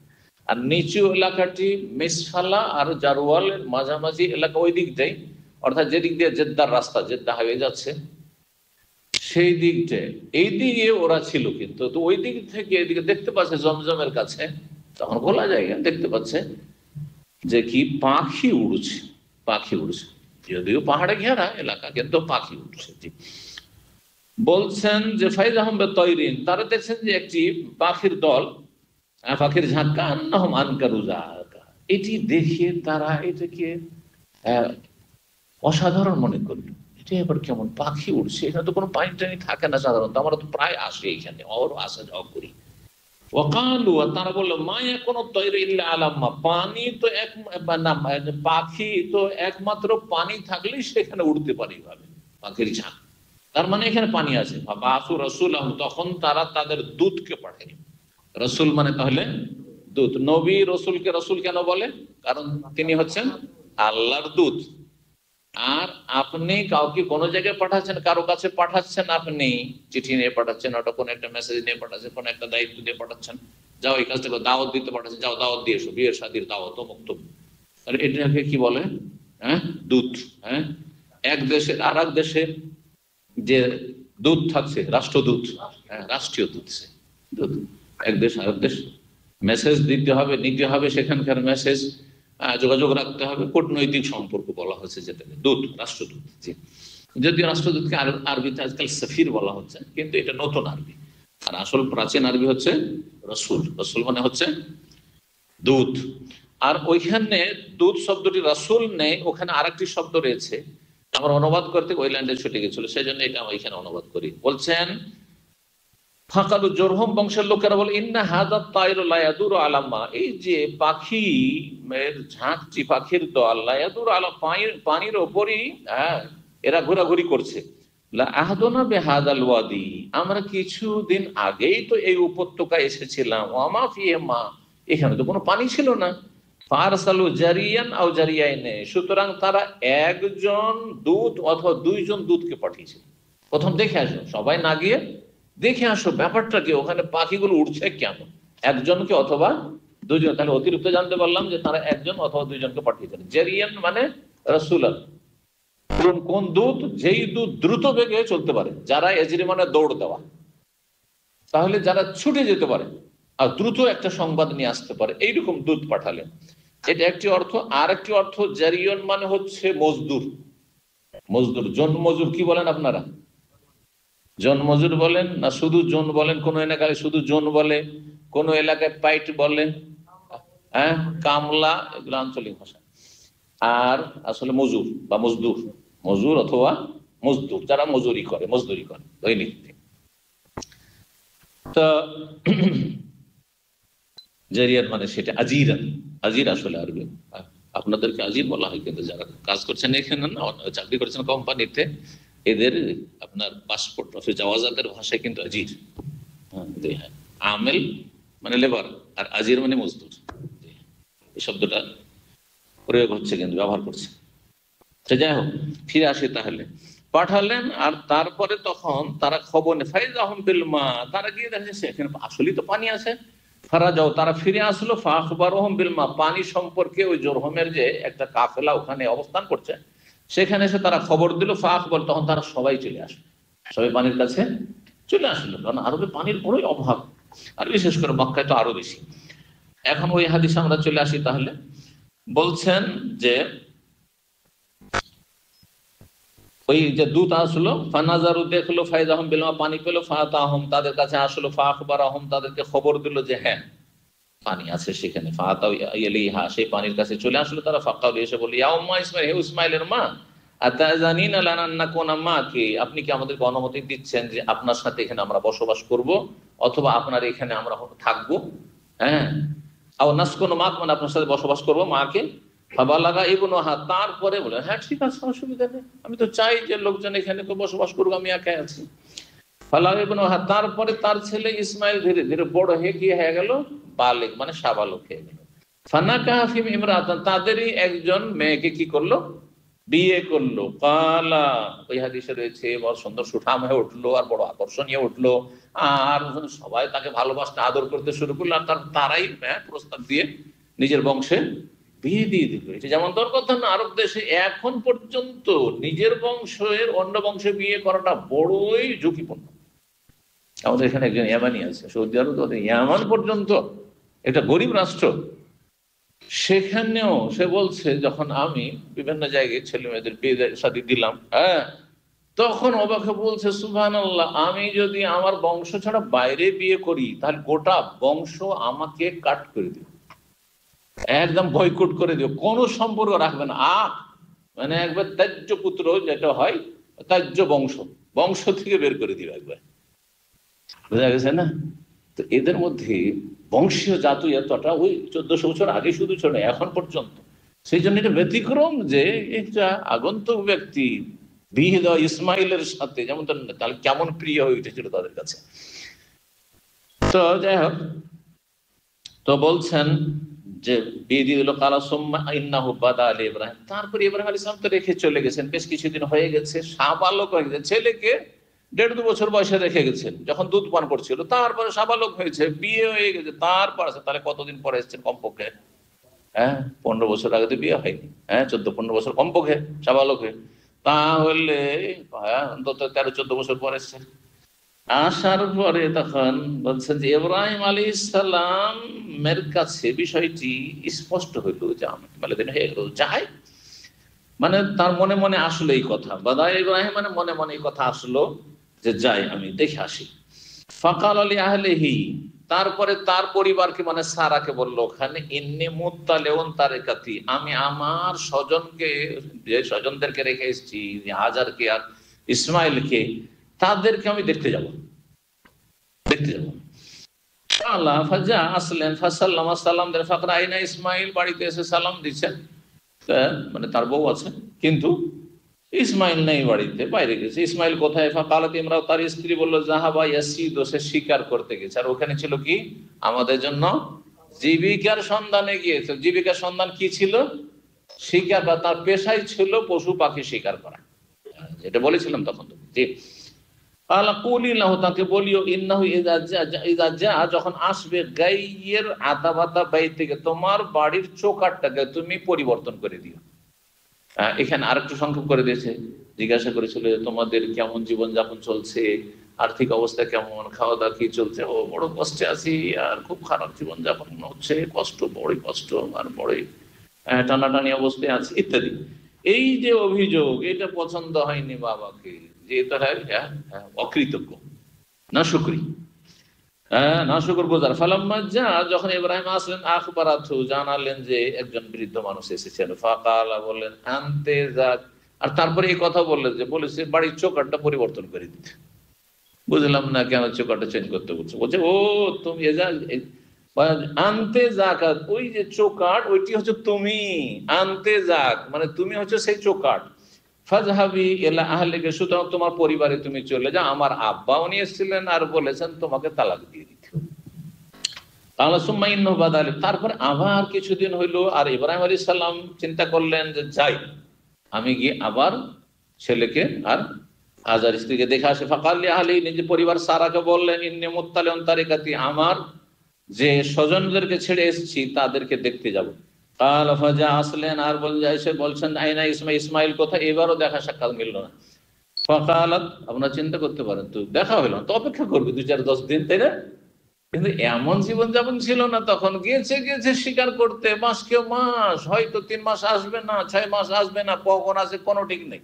আর নিচু এলাকাটি মিসফালা আর জারওয়ালের মাঝামাঝি এলাকা, ওই দিকটাই, অর্থাৎ যেদিক দিয়ে জেদ্দার রাস্তা, জেদ্দা হাইওয়ে যাচ্ছে সেই দিকটায়, এই দিকে ওরা ছিল। কিন্তু তো ওই দিক থেকে এদিকে দেখতে পাচ্ছে জমজমের কাছে, তখন খোলা জায়গা, দেখতে পাচ্ছে যে কি পাখি উড়ছে, পাখি উড়ছে, যদিও পাহাড়ে ঘেরা এলাকা, কিন্তু পাখি উঠছে। বলছেন যে ফাইজ আহমদ তৈরিন, তারা দেখছেন যে একটি পাখির দল, পাখির ঝাঁকা, আন্নাহুম আনকারুজা, এটি দেখে তারা এটাকে অসাধারণ মনে করলো। এটা এবার কেমন পাখি উঠছে, এখানে তো কোনো পানি টানি থাকে না সাধারণত, আমরা তো প্রায় আসি এখানে, ওর আসা যাওয়া করি। ওয়াকালু, তারা বললো মায়া কোন তৈরি ইল্লা আলাম্মা, পানি তো এক না, পাখি তো একমাত্র পানি থাকলেই সেখানে উঠতে পারি ভাবে, পাখির ঝাঁক, তার মানে এখানে পানি আছে। বাসু রসুল, তখন তারা তাদের দূতকে পাঠায়। রসুল মানে তাহলে দূত। নবী রসুলকে রসুল কেন বলে, কারণ তিনি হচ্ছেন আল্লাহর দূত। আর আপনি কাউকে কোনো জায়গায় পাঠাচ্ছেন, কারো কাছে পাঠাচ্ছেন, আপনি চিঠি নিয়ে পাঠাচ্ছেন, ওটা কোনো একটা মেসেজ নিয়ে পাঠাচ্ছেন, কোনো একটা দায়িত্ব দিয়ে পাঠাচ্ছেন, যাও এই কাজটা দাওয়াত দিতে পাঠাচ্ছেন, যাও দাওয়াত দিয়ে এসো, বিয়ের শাদীর দাওয়াত মুক্তব, তাহলে এটাকে কি বলে, হ্যাঁ, দূত। হ্যাঁ, এক দেশের আর এক দেশে যে দূত থাকছে, রাষ্ট্রদূত, হ্যাঁ, রাষ্ট্রীয় দূত, সে দূত। এক দেশ আর এক দেশ মেসেজ দিতে হবে, নিতে হবে, সেখানকার মেসেজ যোগাযোগ রাখতে হবে, কূটনৈতিক সম্পর্ক বলা হয়েছে যেটাকে দূত, রাষ্ট্রদূত। জি, যদিও রাষ্ট্রদূতকে আরবিতে আজকাল সফির বলা হচ্ছে, কিন্তু এটা নতুন আরবি। আর আসল প্রাচীন আরবি হচ্ছে রসুল। রসুল মানে হচ্ছে দূত। আর ওইখানে দূত শব্দটি রসুল নেই, ওখানে আরেকটি শব্দ রয়েছে। আমার অনুবাদ করতে ওই ল্যান্ডে ছুটে গেছিল, সেই জন্য এটা আমি এখানে অনুবাদ করি। বলছেন ফাকালু জোরহম বংশের লোকেরা বলে ইন্না হাদা তাইরু লা ইয়াদুরু আলা মা, এই যে পাখি ঝাঁকটি পাখির দল লা ইয়াদুরু আলা পানির ওপরই এরা ঘোরাঘুরি করছে। লা আহদনা বিহাদাল ওয়াদি, আমরা কিছুদিন আগেই তো এই উপত্যকায় এসেছিলাম। ওয়ামা ফিহি মা, এখানে তো কোনো পানি ছিল না। ফারসালু জারিয়ান আও জারিয়াইনে, সুতরাং তারা একজন দূত অথবা দুইজন দূতকে পাঠিয়েছিল। প্রথম দেখে আসো, সবাই না গিয়ে দেখে আসো ব্যাপারটা কি, ওখানে পাখিগুলো উঠছে কেন, একজনকে অথবা দুজন। তাহলে অতিরিক্ত জানতে পারলাম যে তারা একজন অথবা দুইজনকে পাঠিয়েছেন। জারিয়ান মানে রাসূলান, কোন দূত, যেই দূত দ্রুত বেগে চলতে পারে, যারা এজরি মানে দৌড় দেওয়া, তাহলে যারা ছুটে যেতে পারে আর দ্রুত একটা সংবাদ নিয়ে আসতে পারে, এইরকম দূত পাঠালেন। এটা একটি অর্থ। আর একটি অর্থ জারিয়ন মানে হচ্ছে মজদুর। মজদুর, জন মজুর কি বলেন আপনারা? জন মজুর বলেন না শুধু জন বলেন? কোন এলাকায় শুধু জন বলে, কোন এলাকায় পাইট বলে, কামলা, এগুলো আঞ্চলিক ভাষা। আর আসলে মজুর বা মজদুর, মজুর অথবা মজদুর, যারা মজুরি করে দৈনিক। তো জারিয়ান মানে সেটা আজিরান, আজির আসলে আরবি। আপনাদেরকে আজির বলা হয়, কিন্তু যারা কাজ করছেন এখানে না, চাকরি করছেন কোম্পানিতে, এদের আপনার পাসপোর্ট অফিস জাওয়াজাতের ভাষায় কিন্তু আজির। হ্যাঁ, আমেল মানে লেবার, আর আজির মানে মজদুর। এই শব্দটা প্রয়োগ হচ্ছে, কিন্তু ব্যবহার করছে। যাই হোক, ফিরে আসে। তাহলে পাঠালেন, আর তারপরে তখন তারা খবর নেই। ফাইজাহুম বিল মা, তারা গিয়ে দেখে সেখানে আসলেই তো পানি আছে। ফারাজাও, তারা ফিরে আসলো। ফাখবারহুম বিল মা, পানি সম্পর্কে ওই জোরহমের যে একটা কাফেলা ওখানে অবস্থান করছে, সেখানে এসে তারা খবর দিল। ফাখবর, তখন তারা সবাই চলে আসলো, সবাই পানির কাছে চলে আসলো। কারণ আরবে পানির বড়ই অভাব, আর বিশেষ করে মক্কায় তো আরো বেশি। এখন ওই হাদিসে আমরা চলে আসি। তাহলে বলছেন যে ওই যে দূত আসলো, ফানাজারু, দেখলো, ফাইজাহুম বিল মা, পানি পেলো, ফাতাহুম, তাদের কাছে আসলো, ফাখবারাহুম, তাদেরকে খবর দিল যে হ্যাঁ পানি আছে সেখানে। ফাতাউ ইলাইহা, সেই পানির কাছে চলে আসলো তারা। ফাকালু, এসে বলল, ইয়া উম্মা ইসমাইল, হে ইসমাইলের মা, আতাজানিনা লানা আন নাকুনা মাকি, আপনি কি আমাদেরকে অনুমতি দিচ্ছেন যে আপনার সাথে এখানে আমরা বসবাস করব, অথবা আপনার এখানে আমরা থাকবো? হ্যাঁ, আও নাসকুনু মাক, মানে আপনার সাথে বসবাস করবো, মাকে। ফাবালাগা ইবনুহা, তারপরে বলে হ্যাঁ ঠিক আছে, অসুবিধা নেই, আমি তো চাই যে লোকজন এখানে তো বসবাস করবো, আমি একাই আছি। ফালাগা ইবনুহা, তারপরে তার ছেলে ইসমাইল ধীরে ধীরে বড় হয়ে গিয়ে হয়ে গেল বালিগ, মানে সাবালক হয়ে গেল। ফানাকাহা ফিহিম ইমরাতান, তাদেরই একজন মেয়েকে কি করলো, বিয়ে করলো। কালা, ওই হাদিসে রয়েছে বড় সুন্দর সুঠাম হয়ে উঠলো, আর বড় আকর্ষণীয় উঠলো, আর সবাই তাকে ভালোবাসতে আদর করতে শুরু করলো। আর তারাই প্রস্তাব দিয়ে নিজের বংশে বিয়ে দিয়ে দিল। এটা যেমন তোর কথা না, আরব দেশে এখন পর্যন্ত নিজের বংশের অন্য বংশে বিয়ে করাটা বড়ই ঝুঁকিপূর্ণ। আমাদের এখানে একজন ইয়ামানি আছে, সৌদি আরব, ইয়ামান পর্যন্ত এটা গরিব রাষ্ট্র, সেখানেও সে বলছে যখন আমি বিভিন্ন জায়গায় ছেলে মেয়েদের বিয়ে শাদী দিলাম, তখন অবাকে বলছে সুবহানাল্লাহ, আমি যদি আমার বংশ ছাড়া বাইরে বিয়ে করি তাহলে গোটা বংশ আমাকে কাট করে দিবে, একদম বয়কট করে দিও, কোনো সম্পর্ক রাখবে না। মানে একবার ত্যায্য পুত্র যেটা হয়, ত্যায্য বংশ থেকে বের করে দিবে একবার, বোঝা গেছে না? তো এদের মধ্যে বংশীয় জাতীয়তাটা ওই 1400 বছর আগে শুধু ছিল, এখন পর্যন্ত। সেই জন্য এটা ব্যতিক্রম যে একটা আগন্তুক ব্যক্তি বিয়ে দেওয়া ইসমাইলের সাথে, যেমন তাহলে কেমন প্রিয় হয়ে উঠেছিল তাদের কাছে। তো যাই হোক, তো বলছেন যে বিয়ে দিয়ে দিল। কালা সুম্মা ইন্নাহু বাদা আলী ইব্রাহিম, তারপরে ইব্রাহিম আলাইহিস সালাম তো রেখে চলে গেছেন, বেশ কিছুদিন হয়ে গেছে, সাবালক হয়ে গেছে, ছেলেকে 1.5-2 বছর বয়সে রেখে গেছেন যখন দুধ পান করছিল, তারপরে সাবালক হয়েছে, বিয়ে হয়ে গেছে, তারপর আছে। তাহলে কতদিন পরে এসেছেন? কমপক্ষে 15 বছর আগে তো বিয়ে হয়নি, 14-15 বছর কমপক্ষে সাবালক হয়ে, তাহলে অন্তত 13-14 বছর পরে এসছেন। আসার পরে তখন বলছেন যে ইব্রাহিম আলাইহিস সালামের কাছে বিষয়টি স্পষ্ট হইল যে আমাকে দিন হয়ে গেল, যাই মানে তার মনে মনে আসলো এই কথা, বাদা ইব্রাহিম মানে মনে মনে এই কথা আসলো যে যাই আমি দেখে আসি। ফাকাল আলী আহলিহি, তারপরে তার পরিবারকে মানে সারাকে বললো ওখানে ইন্নী মুত্তালিউন তারিকাতি, আমি আমার স্বজনকে, যে স্বজনদেরকে রেখে এসেছি হাজারকে আর ইসমাইলকে, তাদেরকে আমি দেখতে যাব। আল্লাহ ফাজা আসলেন ফাসাল্লামা সালাম দেন ফাকরা আইনা, ইসমাইল বাড়িতে এসে সালাম দিচ্ছেন, মানে তার বউ আছে কিন্তু ইসমাইল নেই বাড়িতে, বাইরে গেছে। ইসমাইল কোথায়? ফাকালাত ইমরাত, তার স্ত্রী বললো জাহাবা ইয়াসিদ, সে শিকার করতে গেছে। আর ওখানে ছিল কি আমাদের জন্য জীবিকার সন্ধানে গিয়েছে। জীবিকার সন্ধান কি ছিল? শিকার, বা তার পেশাই ছিল পশু পাখি শিকার করা, যেটা বলেছিলাম তখন। জি আল্লাহ কুলিল্লাহ, তাকে বলিও ইন্নাহু ইযা জা, যখন আসবে গাইয়ের আতাবাতা বাই থেকে, তোমার বাড়ির চৌকাঠটাকে তুমি পরিবর্তন করে দিও। এখানে আরেকটু সংক্ষেপ করে দিয়েছে, জিজ্ঞাসা করেছিল যে তোমাদের কেমন জীবনযাপন চলছে, আর্থিক অবস্থা কেমন, খাওয়া দাওয়া কি চলছে। ও বড় কষ্টে আছি, আর খুব খারাপ জীবনযাপন হচ্ছে, কষ্ট, বড়ই কষ্ট, আর বড়ই টানাটানি অবস্থায় আছে ইত্যাদি। এই যে অভিযোগ, এটা পছন্দ হয়নি বাবাকে, যে এটা অকৃতজ্ঞ, না শুকরি, না শুকর গুজার। ফালাম্মা যা, যখন ইব্রাহিম আসলেন, আখবারাতহু, জানালেন যে একজন বৃদ্ধ মানুষ এসেছেন। ফাকালা, বললেন আনতে যাক, আর তারপরে এই কথা বললেন যে বলেছে বাড়ির চৌকাঠটা পরিবর্তন করে দিতে। বুঝলাম না কেন চৌকাঠটা চেঞ্জ করতে বলছে। বলছে ও তুমি আনতে যাক, ওই যে চৌকাঠ ওইটি হচ্ছে তুমি, আনতে যাক মানে তুমি হচ্ছে সেই চৌকাঠ। ফাজহাবি ইলা আহলিকা, সুতরাং তোমার পরিবারে তুমি চলে যাও। আমার আব্বা উনি এসেছিলেন আর বলেছেন তোমাকে তালাক দিয়ে দিতে। তারপর আবার কিছুদিন হইলো, আর ইব্রাহিম আলাইহিস সালাম চিন্তা করলেন যে যাই আমি গিয়ে আবার ছেলেকে আর হাজার স্ত্রীকে দেখে আসে। ফাকাল লি আহলি, নিজে পরিবার সারাকে বললেন ইন্নী মুত্তালিউন তারিকাতি, আমার যে স্বজনদেরকে ছেড়ে এসেছি তাদেরকে দেখতে যাব। কাল ফাজা আসলেন, আর এসে বলছেন আইনা ইসমাইল, ইসমাইল কোথায়? এবারও দেখা সাক্ষাৎ মিলল না। ফাকালাত, আপনারা চিন্তা করতে পারেন, তো দেখা হইল না তো অপেক্ষা করবে 2-4-10 দিন, তাই না? কিন্তু এমন জীবনযাপন ছিল না তখন। গিয়েছে শিকার করতে, মাস কেউ মাস, হয়তো 3 মাস আসবে না, 6 মাস আসবে না, কখন আসে কোনো ঠিক নেই।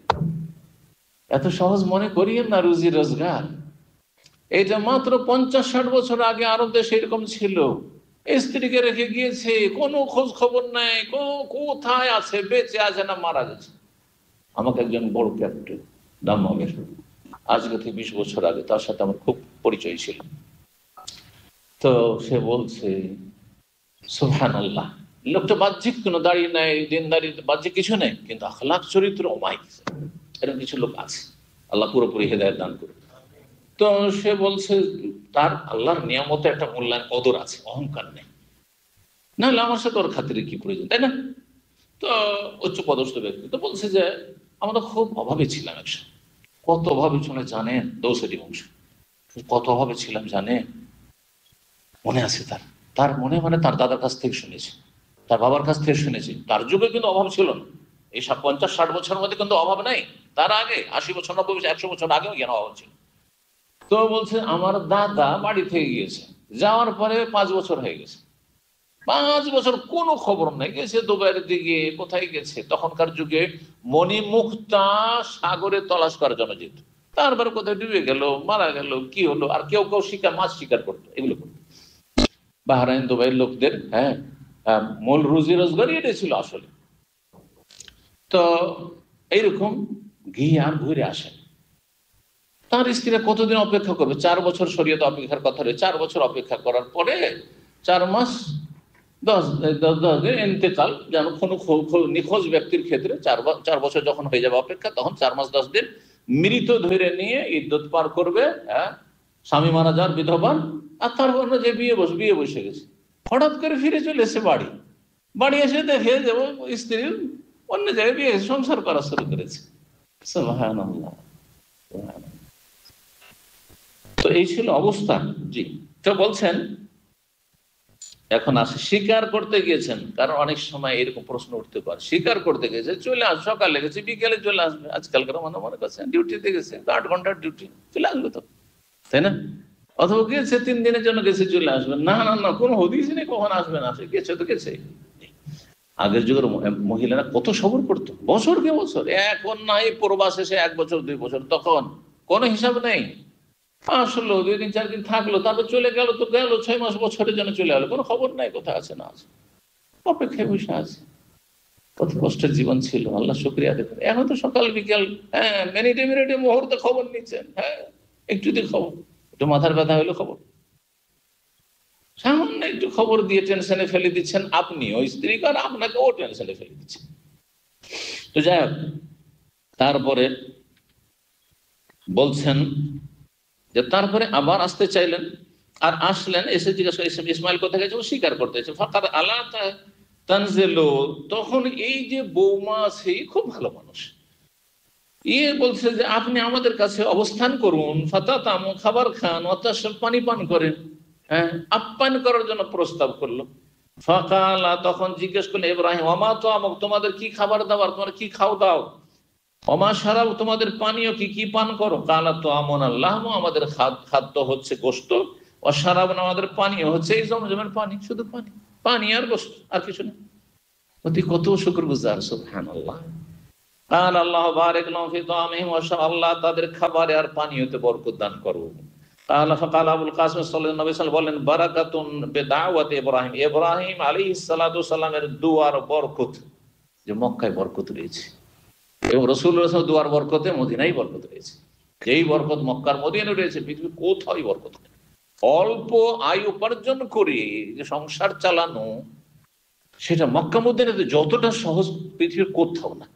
এত সহজ মনে করিয়েন না রুজি রোজগার। এটা মাত্র 50-60 বছর আগে আরব দেশে এরকম ছিল। স্ত্রীকে রেখে গিয়েছে, কোনো খোঁজ খবর নাই, কোথায় আছে, বেঁচে আছে না মারা গেছে। আমাকে একজন বড় ক্যাপ্টেন দাম্মামের, আজকে থেকে 20 বছর আগে, তার সাথে আমার খুব পরিচয় ছিল। তো সে বলছে সুবহানাল্লাহ, লোকটা বাহ্যিক কোনো দাড়ি নাই, দিনদারি বাহ্যিক কিছু নেই, কিন্তু আখলাক চরিত্র অমায়িক। এরকম কিছু লোক আছে, আল্লাহ পুরোপুরি হেদায়েত দান করুন। তো সে বলছে তার আল্লাহর নিয়ামতে একটা মূল্যায়ন কদর আছে, অহংকার নেই, নাহলে আমার সাথে ওর খাতিরে কি প্রয়োজন, তাই না? তো উচ্চ পদস্থ ব্যক্তি তো বলছে যে আমরা খুব অভাবে ছিলাম একসময়। কত অভাবে ছিল জানেন? 62 বংশ, কত অভাবে ছিলাম জানেন? মনে আছে তার মনে, মানে তার দাদার কাছ থেকে শুনেছি, তার বাবার কাছ থেকে শুনেছি। তার যুগে কিন্তু অভাব ছিল না, এই 50-60 বছরের মধ্যে কিন্তু অভাব নেই। তার আগে 80 বছর 90 বছর 100 বছর আগেও জ্ঞান অভাব ছিল। তো বলছে আমার দাদা বাড়ি থেকে গিয়েছে, যাওয়ার পরে 5 বছর হয়ে গেছে, 5 বছর কোনো খবর নেই, গেছে দুবাইয়ের দিকে, কোথায় গেছে। তখনকার যুগে মণিমুক্তা সাগরে তলাশ করার জন্য যেত, তারপরে কোথায় ডুবে গেল, মারা গেল, কি হলো। আর কেউ শিকার, মাছ শিকার করতো, এগুলো করতো। বাহরাইন দুবাইয়ের লোকদের মূল রুজি রোজগারই এটা ছিল আসলে। তো এইরকম গিয়ে আর ঘুরে আসেন। তার স্ত্রীরা কতদিন অপেক্ষা করবে? 4 বছর শরীয়তে অপেক্ষার কথা রয়েছে। 4 বছর অপেক্ষা করার পরে 4 মাস 10 দিন ইন্তেকাল, যেন কোনো নিখোঁজ ব্যক্তির ক্ষেত্রে 4 বছর যখন হয়ে যাবে অপেক্ষা, তখন 4 মাস 10 দিন মৃত ধরে নিয়ে ইদ্যত পার করবে। স্বামী মারা যাওয়ার বিধবা, আর তার যে বিয়ে বসে গেছে। হঠাৎ করে ফিরে চলে এসে বাড়ি এসে দেখে যে স্ত্রী অন্য জায়গায় বিয়ে সংসার করা শুরু করেছে। সুবহানাল্লাহ। তো এই ছিল অবস্থা। জি, তো বলছেন এখন আসে শিকার করতে গিয়েছেন, কারণ অনেক সময় এরকম প্রশ্ন উঠতে পারে। শিকার করতে গেছে, চলে আসবে, সকালে গেছে, বিকেলে চলে আসবে। আজকালকার মনে করছেন ডিউটিতে গেছে, 8 ঘন্টার ডিউটি, চলে আসবে তো, তাই না? অথবা গেছে 3 দিনের জন্য গেছে, চলে আসবে। না, কোনো হদিস নেই কখন আসবে না আসবে, গেছে তো গেছে। আগের যুগের মহিলারা কত সবর করতো, বছরকে বছর। এখন নাই প্রবাস এসে 1 বছর 2 বছর, তখন কোনো হিসাব নেই। আসলো 2 দিন 4 দিন থাকলো, তারপর চলে গেল, তো গেল 6 মাস বছরের জন্য চলে গেলো, কোনো খবর নাই কোথায় আছে না আছে, অপেক্ষায় বসে আছে। কত কষ্টের জীবন ছিল, আল্লাহ শুকরিয়া দেখুন। এখন তো সকাল বিকাল, মিনিটে মিনিটে মুহূর্তে খবর নিচ্ছেন। একটু দিয়ে খবর, একটু মাথার ব্যথা হইলো খবর, সামান্য একটু খবর দিয়ে টেনশনে ফেলে দিচ্ছেন আপনি, ওই স্ত্রী আর আপনাকে ও টেনশনে ফেলে দিচ্ছে। তো যাই হোক, তারপরে বলছেন যে তারপরে আবার আসতে চাইলেন, আর আসলেন, এসে জিজ্ঞাসা ইসমাইল কোথায় গেছে, ও স্বীকার করতেছে। ফাকাদ আলা তানজিলু, তখন এই যে বৌমা আছে খুব ভালো মানুষ, বলছে যে আপনি আমাদের কাছে অবস্থান করুন, ফাতাতামু, খাবার খান, ওয়াতাশরাব, পানি পান করেন। আপ্যায়ন করার জন্য প্রস্তাব করলো। ফাকালা, তখন জিজ্ঞেস করলেন ইব্রাহিম, ওমা তুআমুক, তোমাদের কি খাবার দাবার, তোমরা কি খাও দাও, ওমা শারাব, তোমাদের পানীয় কি, কি পান করো। কালা তুআমুনা লাহমু, আমাদের খাদ্য হচ্ছে গোশত, ও শারাব, আমাদের পানীয় হচ্ছে এই জমজমের পানি, শুধু পানি, পানি আর গোশত, আর কিছু না। কত শুকরগুজার, সুবহানাল্লাহ। কাল আল্লাহ বারিক লাহুম ফি তাআমিহিম ওয়া শা, আল্লাহ তাদের খাবারে আর পানীয়তে বরকত দান করো। ফাকাল আবুল কাসিম সাল্লাল্লাহু আলাইহি ওয়াসাল্লাম বলেন, বারাকাতুন বিদাওয়াতি ইব্রাহিম, ইব্রাহিম আলাইহিস সালাতু সালামের দুয়ার বরকত, যে মক্কায় বরকত রয়েছে, এবং রাসূলুল্লাহ সাল্লাল্লাহু আলাইহি ওয়াসাল্লাম দুয়ার বরকতে মদিনায় বরকত রয়েছে। যেই বরকত মক্কার মদিনায় রয়েছে, পৃথিবীর কোথাও বরকত নেই। অল্প আয় উপার্জন করে যে সংসার চালানো, সেটা মক্কা মদিনাতে যতটা সহজ পৃথিবীর কোথাও না।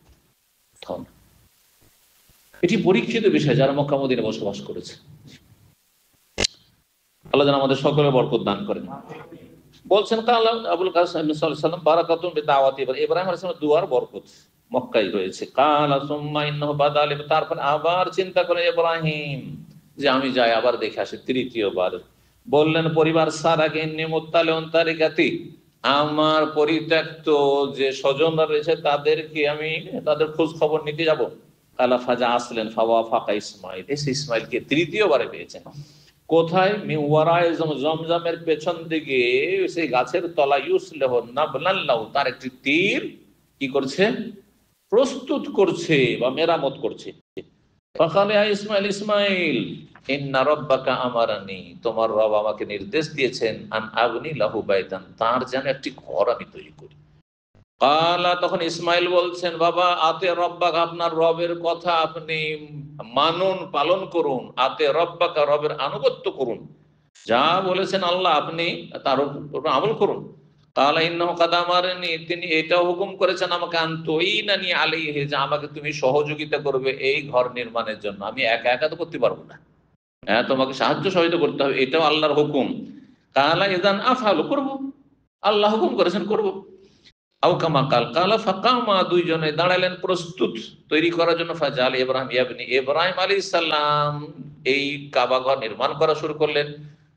এটি পরীক্ষিত বিষয় যারা মক্কা মদিনায় বসবাস করেছে। আল্লাহ যেন আমাদের সকলের বরকত দান করেন। বলছেন আবুল কাসিম সাল্লাল্লাহু আলাইহি ওয়াসাল্লাম, বারাকাতুন বিদাওয়াতি ইব্রাহিম আলাইহিস সালামের দুয়ার বরকত মক্কায় রয়েছে। কালা সুম্মা ইন্নাহু বাদালি, তারপর আবার চিন্তা করেন ইব্রাহিম যে আমি যাই আবার দেখে আসি। তৃতীয়বার বললেন, পরিবার সারাকে নিমুত্তালিউন তারিকাতি, আমার পরিত্যক্ত যে স্বজনরা রয়েছে তাদেরকে আমি তাদের খোঁজ খবর নিতে যাব। কালা ফাজা আসলেন, ফাওয়া ফাঁকা ইসমাইল, এসে ইসমাইলকে তৃতীয়বারে পেয়েছেন। কোথায়? মিওয়ারায়ে জমজমের পেছন দিকে, সেই গাছের তলা, ইউসলিহ নাবলাল্লাহু, তার একটি তীর কি করছে, প্রস্তুত করছে বা মেরামত করছে। ফাকালে ইসমাইল, ইসমাইল, ইন্না রাব্বাকা আমারানি, তোমার রব আমাকে নির্দেশ দিয়েছেন, আন আবনি লাহু বাইতান, তার যেন একটি ঘর আমি তৈরি করি। কালা, তখন ইসমাইল বলছেন, বাবা আতে রব্বাকা, আপনার রবের কথা আপনি মানুন, পালন করুন। আতে রব্বাকা, রবের আনুগত্য করুন, যা বলেছেন আল্লাহ আপনি তার উপর আমল করুন। কালা ইন্নাহু কাদ আমারানি, তিনি এটাও হুকুম করেছেন আমাকে, আনতুইনানি আলাইহি, যে আমাকে তুমি সহযোগিতা করবে এই ঘর নির্মাণের জন্য। আমি একা একা তো করতে পারবো না, তোমাকে সাহায্য সহযোগিতা করতে হবে, এটাও আল্লাহর হুকুম। কালা ইযান আফআলু, করব, আল্লাহ হুকুম করেছেন করব। আও কামা কাল, কালা ফাকামা, দুইজনে দাঁড়ালেন প্রস্তুত তৈরি করার জন্য। ফাজাল ইব্রাহিম ইয়াবনি, ইব্রাহিম আলাইহিস সালাম এই কাবা ঘর নির্মাণ করা শুরু করলেন।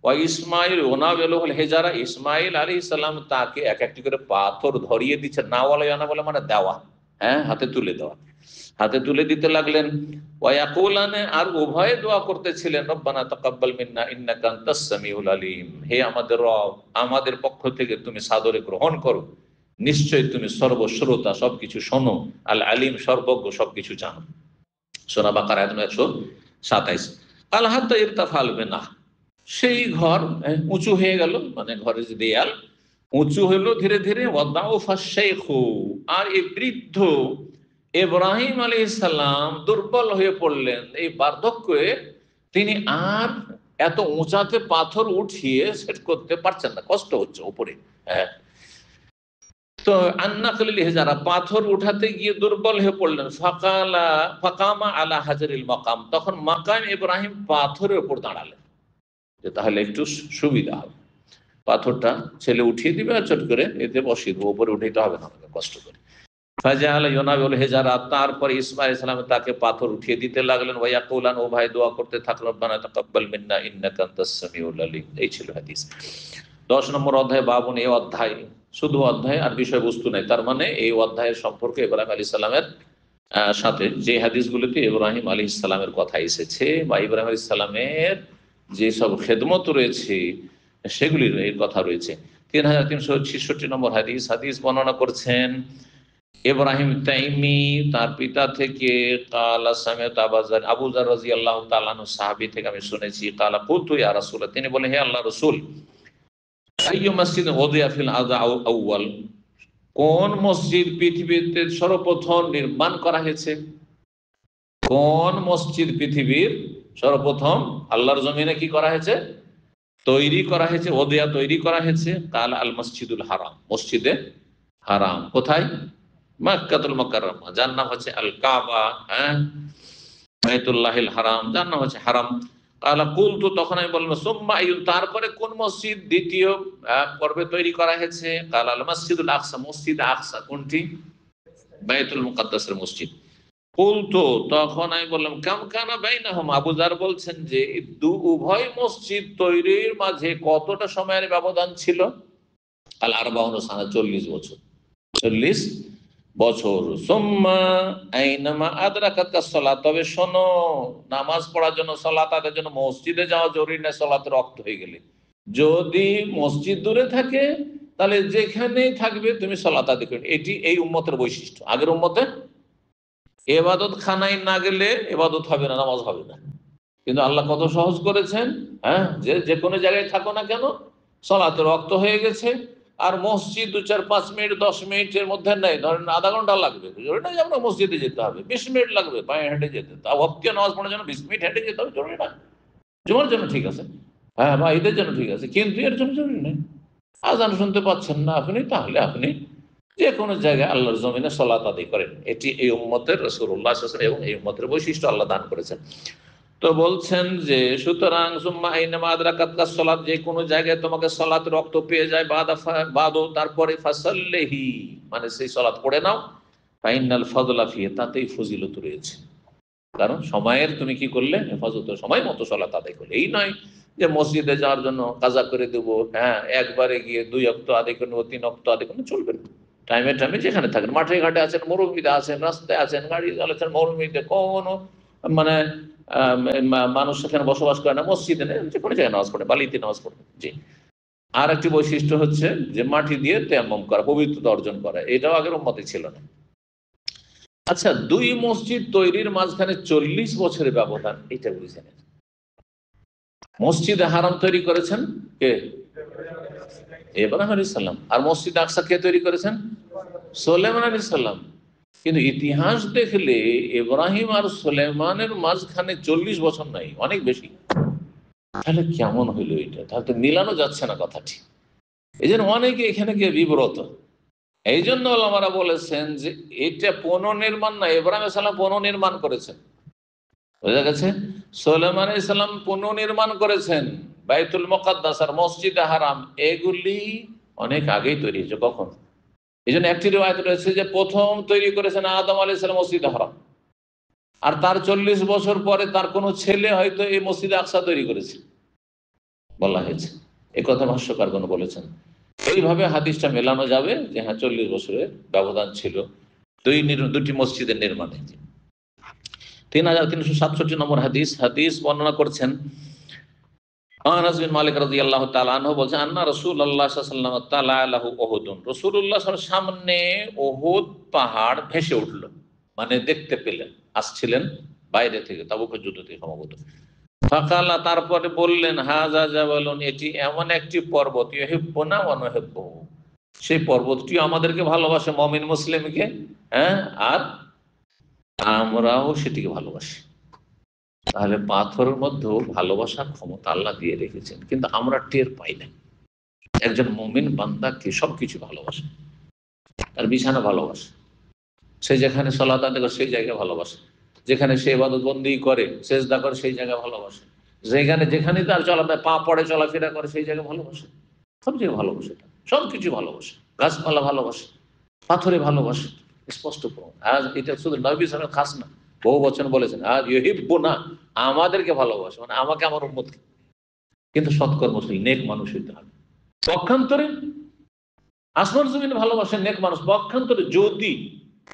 ওয়া ইসমাইল ওনাবেলুল হিজারা, ইসমাইল আলাইহিস সালাম তাকে এক একটি করে পাথর ধরিয়ে দিচ্ছেন। নাওয়ালা ইয়ানা বলে মানে দেওয়া, হাতে তুলে দেওয়া, হাতে তুলে দিতে লাগলেন। ওয়া ইয়াকুলানে, আর উভয়ে দোয়া করতেছিলেন, রব্বানা তাকাব্বাল মিন্না ইন্নাকা আনতাস সামিউল আলিম, হে আমাদের রব, আমাদের পক্ষ থেকে তুমি সাদরে গ্রহণ করো, নিশ্চয় তুমি সর্বশ্রোতা, সবকিছু শোনো, আল আলিম, সর্বজ্ঞ, সবকিছু জানো। সূরা বাকারা 127। আল হাত্তা ইরতাফাল বিনা, সেই ঘর উঁচু হয়ে গেল, মানে ঘরের যে দেয়াল উঁচু হলো ধীরে ধীরে। ওয়াদাউফা শাইখু, আর এই বৃদ্ধ ইব্রাহিম আলাইহিস সালাম দুর্বল হয়ে পড়লেন এই বার্ধক্যে, তিনি আর এত উঁচাতে পাথর উঠিয়ে সেট করতে পারছেন না, কষ্ট হচ্ছে উপরে। তো আন্নাকলিল হিজারা, পাথর উঠাতে গিয়ে দুর্বল হয়ে পড়লেন। ফাকামা আলা হাজারিল মাকাম, তখন মাকাম ইব্রাহিম পাথরের উপর দাঁড়ালেন, যে তাহলে একটু সুবিধা হবে, পাথরটা ছেলে উঠিয়ে দিবে আর চট করে এতে বসিয়ে দেবো, উপরে উঠাইতে হবে না আমাকে কষ্ট করে। ফাজাল ইউনাবিল হিজারা, তারপর ইসমাইল আলাইহিস সালাম তাকে পাথর উঠিয়ে দিতে লাগলেন। ওয়া ইয়াকুলান, ও ভাই দোয়া করতে থাকলেন, রব্বানা তাকাব্বাল মিন্না ইন্নাকা আনতাস সামিউল আলিম। এই ছিল হাদিস। 10 নম্বর অধ্যায় বাবুন, এই অধ্যায় শুধু অধ্যায় আর বিষয়বস্তু নাই, তার মানে এই অধ্যায়ের সম্পর্কে ইব্রাহিম আলাইহিস সালামের সাথে যে হাদিসগুলোতে ইব্রাহিম আলাইহিস সালামের কথা এসেছে বা ইব্রাহিম আলাইহিস সালামের যে সব খেদমত রয়েছে সেগুলির এর কথা রয়েছে। 3366 নম্বর হাদিস। হাদিস বর্ণনা করছেন ইব্রাহিম তাইমি তার পিতা থেকে, কালা সামিআতু আবু যার রাদিয়াল্লাহু তাআলা আনহু সাহাবী থেকে আমি শুনেছি, কালা কুলতু ইয়া রাসূলুল্লাহ, তিনি বলেন হে আল্লাহর রাসূল, আইয়ু মাসজিদিন উযিয়া ফিল আরদি আউয়াল, কোন মসজিদ পৃথিবীতে সর্বপ্রথম নির্মাণ করা হয়েছে? কোন মসজিদ পৃথিবীর সর্বপ্রথম আল্লাহর জমিনে কি করা হয়েছে? তৈরি করা হয়েছে, ওদিয়া তৈরি করা হয়েছে। কাল আল মসজিদুল হারাম, মসজিদে হারাম। কোথায়? মক্কাতুল মুকাররমা, যার নাম হচ্ছে আল কাবা, বাইতুল্লাহিল হারাম, যার নাম হচ্ছে হারাম। কালা কুলতু, তখন আমি বললাম সুম্মা আইয়ুন, তারপরে কোন মসজিদ দ্বিতীয় পর্বে তৈরি করা হয়েছে? কাল আল মসজিদুল আকসা, মসজিদ আকসা কোনটি? বাইতুল মুকাদ্দাসের মসজিদ। কুলতু, তখন আমি বললাম কাম কানা বাইনাহুমা, আবু যার বলছেন যে উভয় মসজিদ তৈরির মাঝে কতটা সময়ের ব্যবধান ছিল? কাল 40 সানা, 40 বছর। 40 বছর। সুম্মা আইনামা আদরাকাতকাস সালাত, তবে শোনো, নামাজ পড়ার জন্য, সালাত আদায়ের জন্য মসজিদে যাওয়া জরুরি না সালাতের ওয়াক্ত হয়ে গেলে। যদি মসজিদ দূরে থাকে তাহলে যেখানেই থাকবে তুমি সালাত আদায় করবে। এটি এই উম্মতের বৈশিষ্ট্য। আগের উম্মতে এবাদত খানায় না গেলে এবাদত হবে না, নামাজ হবে না। কিন্তু আল্লাহ কত সহজ করেছেন, যে কোনো জায়গায় থাকো না কেন, সালাতের ওয়াক্ত হয়ে গেছে। আর মসজিদ 2, 4, 5 মিনিট 10 মিনিটের মধ্যে নেই, ধরেন আধা ঘন্টা লাগবে, জরুরি না যে আমরা মসজিদে যেতে হবে, 20 মিনিট লাগবে পায়ে হেঁটে যেতে। তা ওয়াক্তে নামাজ পড়ার জন্য 20 মিনিট হেঁটে যেতে হবে, জরুরি না। জুমার জন্য ঠিক আছে, বা ঈদের জন্য ঠিক আছে, কিন্তু এর জন্য জরুরি নেই। আজান শুনতে পাচ্ছেন না আপনি, তাহলে আপনি যে কোনো জায়গায় আল্লাহর জমিনে সালাত আদায় করেন। এটি এই উম্মতের রাসূলুল্লাহ সাল্লাল্লাহু আলাইহি ওয়াসাল্লাম এবং এই উম্মতের বৈশিষ্ট্য আল্লাহ দান করেছেন। তো বলছেন যে সুতরাং সুম্মা আইনামা আদরাকাতকাস সালাত, যে কোনো জায়গায় তোমাকে সালাতের ওয়াক্ত পেয়ে যায়, বাদো, তারপরে ফাসাল্লিহি, মানে সেই সালাত পড়ে নাও। ফাইনাল ফাদলা ফিহি, তাতেই ফজিলত রয়েছে। কারণ সময়ের তুমি কি করলে? হেফাজত, সময় মতো সালাত আদায় করলে। এই নয় যে মসজিদে যাওয়ার জন্য কাজা করে দেবো, একবারে গিয়ে 2 ওয়াক্ত আদায় করে নেবো, 3 ওয়াক্ত আদায় করে, চলবে না। টাইমে টাইমে যেখানে থাকেন, মাঠে ঘাটে আছেন, মরুভূমিতে আছেন, রাস্তায় আছেন, গাড়ি চালাচ্ছেন, মরুভূমিতে কোনো মানে মানুষ সেখানে বসবাস করে না, মসজিদে নেই, যে কোনো জায়গায় নামাজ পড়ে, বালিতে নামাজ পড়ে। জি। আর একটি বৈশিষ্ট্য হচ্ছে যে মাটি দিয়ে তায়াম্মুম করা, পবিত্রতা অর্জন করা, এটাও আগের উম্মতে ছিল না। আচ্ছা, 2 মসজিদ তৈরির মাঝখানে 40 বছরের ব্যবধান, এটা বুঝে নেন। মসজিদে হারাম তৈরি করেছেন কে? ইব্রাহিম আলাইহিস সালাম। আর মসজিদ আকসা কে তৈরি করেছেন? সুলাইমান আলাইহিস সালাম। কিন্তু ইতিহাস দেখলে ইব্রাহিম আর সুলাইমানের মাঝখানে 40 বছর নাই, অনেক বেশি। তাহলে কেমন হইলো এটা? তাহলে তো মিলানো যাচ্ছে না কথাটি। এই জন্য অনেকে এখানে গিয়ে বিব্রত। এই জন্য ওলামারা বলেছেন যে এটা পুনর্নির্মাণ না, ইব্রাহিম আলাইহিস সালাম পুনর্নির্মাণ করেছেন। বোঝা গেছে? সুলাইমান আলাইহিস সালাম পুনর্নির্মাণ করেছেন। বাইতুল মুকাদ্দাস আর মসজিদে হারাম এগুলি অনেক আগেই তৈরি হয়েছে। কখন? এই জন্য একটি রিওয়ায়াত রয়েছে যে প্রথম তৈরি করেছেন আদম আলাইহিস সালাম মসজিদে হারাম, আর তার 40 বছর পরে তার কোনো ছেলে হয়তো এই মসজিদে আকসা তৈরি করেছে, বলা হয়েছে। এই কথা ভাষ্যকারগণ বলেছেন। এইভাবে হাদিসটা মেলানো যাবে যে হ্যাঁ, 40 বছরের ব্যবধান ছিল দুটি মসজিদের নির্মাণে। 3367 নম্বর হাদিস। হাদিস বর্ণনা করছেন আনাস বিন মালিক রাদিয়াল্লাহু তাআলা আনহু, বলছেন আন্না রাসূলুল্লাহ সাল্লাল্লাহু আলাইহি ওয়াসাল্লাম তাআলা আলাহু উহুদুন, রাসূলুল্লাহ সাল্লাল্লাহু আলাইহি ওয়াসাল্লাম সামনে উহুদ পাহাড় ভেসে উঠল, মানে দেখতে পেলেন, আসছিলেন বাইরে থেকে, তাবুকের যুদ্ধ থেকে সম্ভবত। ফাকালা, তারপরে বললেন হাযা জাবালুন, এটি এমন একটি পর্বত, ইউহিব্বুনা ওয়া নুহিব্বুহু, সেই পর্বতটি আমাদেরকে ভালোবাসে, মুমিন মুসলিমকে, আর আমরাও সেটিকে ভালোবাসি। তাহলে পাথরের মধ্যেও ভালোবাসার ক্ষমতা আল্লাহ দিয়ে রেখেছেন, কিন্তু আমরা টের পাই না। একজন মুমিন বান্দাকে সবকিছু ভালোবাসে, তার বিছানা ভালোবাসে, সে যেখানে সালাত আদায় করে সেই জায়গায় ভালোবাসে, যেখানে সে ইবাদত বন্দেগী করে, সেজদা করে, সেই জায়গায় ভালোবাসে, যেখানে তার পা পড়ে, চলাফেরা করে, সেই জায়গায় ভালোবাসে, সব জায়গায় ভালোবাসে, সবকিছু ভালোবাসে, গাছপালা ভালোবাসে, পাথরে ভালোবাসে, স্পষ্ট প্রমাণ। আজ এটা শুধু নবী সাল্লাল্লাহু আলাইহি ওয়াসাল্লাম খাস না, বহু বচন বলেছেন আজ ইউহিব্বুনা, আমাদেরকে ভালোবাসে, মানে আমাকে, আমার উম্মতকে। কিন্তু সৎকর্মশীল নেক মানুষ হইতে হবে। পক্ষান্তরে আসমান জমিন ভালোবাসেন নেক মানুষ, পক্ষান্তরে যদি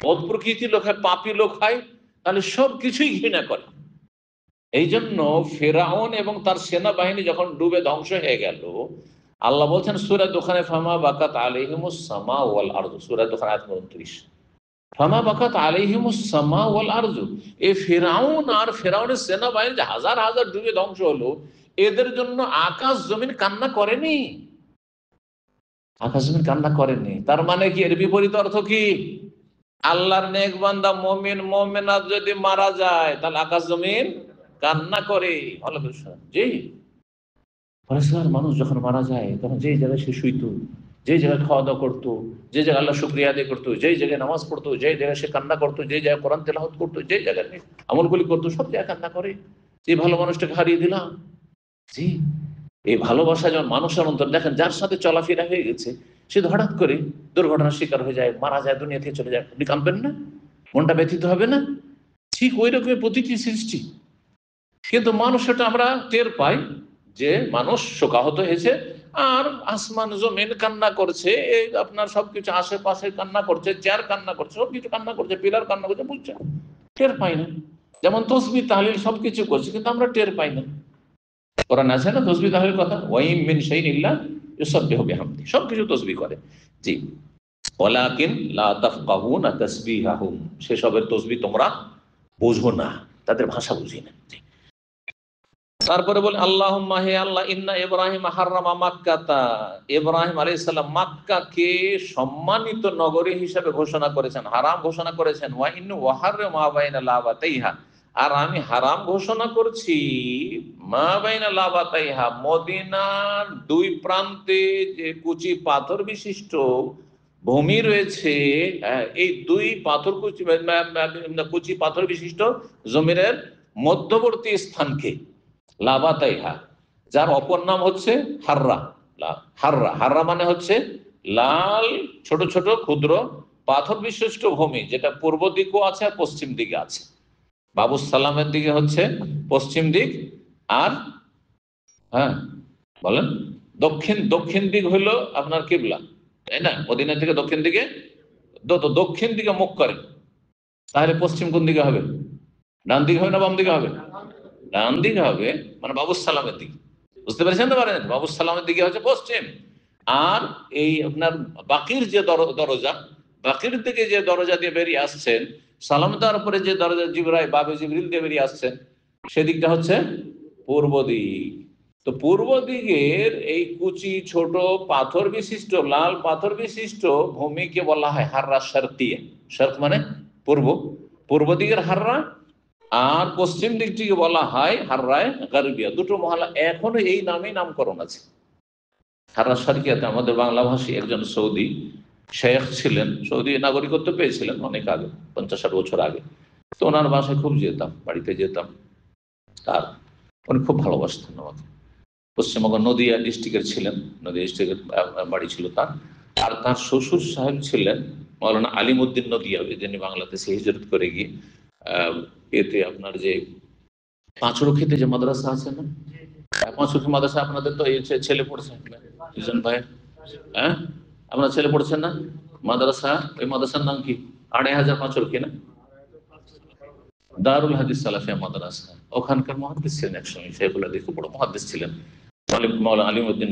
বদ প্রকৃতির লোক হয়, পাপী লোক হয়, তাহলে সবকিছুই ঘৃণা করে। এই জন্য ফেরাউন এবং তার সেনাবাহিনী যখন ডুবে ধ্বংস হয়ে গেল, আল্লাহ বলছেন সূরা দোখানে, ফামা বাকাত আলাইহিমুস সামা ওয়াল আরদু, সূরা দোখান আয়াত 29, ফামা বাকাত আলাইহিমুস সামা ওয়াল আরদু। এই ফিরআউন আর ফিরআউনের সেনাবাহিনী যে হাজার হাজার ডুবে ধ্বংস হলো, এদের জন্য আকাশ জমিন কান্না করেনি, আকাশ জমিন কান্না করেনি। তার মানে কি? এর বিপরীত অর্থ কি? আল্লাহর নেক বান্দা মুমিন মুমিনাত যদি মারা যায় তাহলে আকাশ জমিন কান্না করে। জি, পরেশগার মানুষ যখন মারা যায় তখন যেই জায়গায় সে শুইতো, যেই জায়গায় খাওয়া দাওয়া করতো, যে জায়গায় আল্লাহ শুকরিয়া আদায় করতো, যেই জায়গায় নামাজ পড়তো, যেই জায়গায় সে কান্না করতো, যেই জায়গায় কোরআন তেলাওয়াত করতো, যেই জায়গায় আমলগুলি করতো, সব জায়গায় কান্না করে। এই ভালো মানুষটাকে হারিয়ে দিলাম। জি, এই ভালোবাসা যেমন মানুষের অন্তর, দেখেন যার সাথে চলাফেরা হয়ে গেছে সে হঠাৎ করে দুর্ঘটনার শিকার হয়ে যায়, মারা যায়, দুনিয়া থেকে চলে যায়, আপনি কাঁদবেন না? মনটা ব্যথিত হবে না? ঠিক ওই রকমের প্রতিটি সৃষ্টি। কিন্তু মানুষটা আমরা টের পাই যে মানুষ শোকাহত হয়েছে, আর আসমান জমিন কান্না করছে, এই আপনার সবকিছু আশেপাশে কান্না করছে, চেয়ার কান্না করছে, সবকিছু কান্না করছে, পিলার কান্না করছে, বুঝছে, টের পাই না। যেমন তসবিহ তাহলিল সবকিছু করছে, কিন্তু আমরা টের পাই না। কোরআন আছে না তসবিহ তাহলিল কথা, ওয়াইম মিন শাইইন ইল্লা ইউসাব্বিহু বিহামদি, সবকিছু তসবিহ করে। জি, ওয়ালাকিন লা তাফকাহুনা তাসবিহাহুম, সেসবের তসবিহ তোমরা বুঝো না, তাদের ভাষা বুঝি না। তারপরে বলে আল্লাহুম্মা, হে আল্লাহ, ইন্না ইব্রাহিম হাররামা মাক্কাতা, ইব্রাহিম আলাইহিস সালাম মক্কাকে সম্মানিত নগরী হিসেবে ঘোষণা করেছেন, হারাম ঘোষণা করেছেন। ওয়া ইন্নু ওয়াহাররা মা বাইনা লাবাতাইহা, আর আমি হারাম ঘোষণা করছি মা বাইনা লাবাতাইহা, মদিনার দুই প্রান্তে যে কুচি পাথর বিশিষ্ট ভূমি রয়েছে, এই দুই পাথর কুচি পাথর বিশিষ্ট জমিনের মধ্যবর্তী স্থানকে, লাবাতাইহা, যার অপর নাম হচ্ছে হাররা। হাররা, হাররা মানে হচ্ছে লাল ছোট ছোট ক্ষুদ্র পাথর বিশিষ্ট ভূমি, যেটা পূর্ব দিকও আছে আর পশ্চিম দিকে আছে। বাবুস সালামের দিকে হচ্ছে পশ্চিম দিক, আর হ্যাঁ বলেন দক্ষিণ দিক হইলো আপনার কিবলা, তাই না? মদিনা থেকে দক্ষিণ দিকে, দক্ষিণ দিকে মুখ করেন, তাহলে পশ্চিম কোন দিকে হবে? ডান দিকে হবে না বাম দিকে হবে? ডান দিকে হবে, মানে বাবুস সালামের দিকে। বুঝতে পেরেছেন তো? পারেন, বাবুস সালামের দিকে হচ্ছে পশ্চিম। আর এই আপনার বাকির যে দরজা, বাকির দিকে যে দরজা দিয়ে বেরিয়ে আসছেন, সালাম দেওয়ার পরে যে দরজা জিবরাইল বাবে জিবরিল দিয়ে বেরিয়ে আসছেন, সেদিকটা হচ্ছে পূর্ব দিক। তো পূর্ব দিকের এই কুচি ছোট পাথর বিশিষ্ট, লাল পাথর বিশিষ্ট ভূমিকে বলা হয় হাররা শারকিয়া। শারক মানে পূর্ব, পূর্ব দিকের হাররা, আর পশ্চিম দিকটিকে বলা হয় হাররায়ে গারবিয়া। দুটো মহল্লা এখনো এই নামেই নামকরণ আছে। হাররা শারকিয়াতে আমাদের বাংলাভাষী একজন সৌদি শেখ ছিলেন, সৌদি নাগরিকত্ব পেয়েছিলেন অনেক আগে, 50-60 বছর আগে। তো ওনার বাসায় খুব যেতাম, বাড়িতে যেতাম, আর উনি খুব ভালোবাসতেন আমাকে। পশ্চিমবঙ্গ নদিয়া ডিস্ট্রিক্টের ছিলেন, নদিয়া ডিস্ট্রিক্টের বাড়ি ছিল তার। আর তার শ্বশুর সাহেব ছিলেন মৌলানা আলিমউদ্দিন নদিয়াবি, যিনি বাংলাদেশে হিজরত করে গিয়ে এতে আপনার যে পাঁচরক্ষীতে যে মাদ্রাসা আছে না, পাঁচরক্ষী মাদ্রাসা, আপনাদের তো এই ছেলে পড়ছে দুজন ভাই, হ্যাঁ আপনার ছেলে পড়ছেন না মাদ্রাসা? ওই মাদ্রাসার নাম কি? 2500 পাঁচরক্ষী না, দারুল হাদিস সালাফিয়া মাদ্রাসা। ওখানকার মুহাদ্দিস ছিলেন একসময়, শেখুল হাদিস, খুব বড় মুহাদ্দিস ছিলেন মাওলানা আলিমউদ্দিন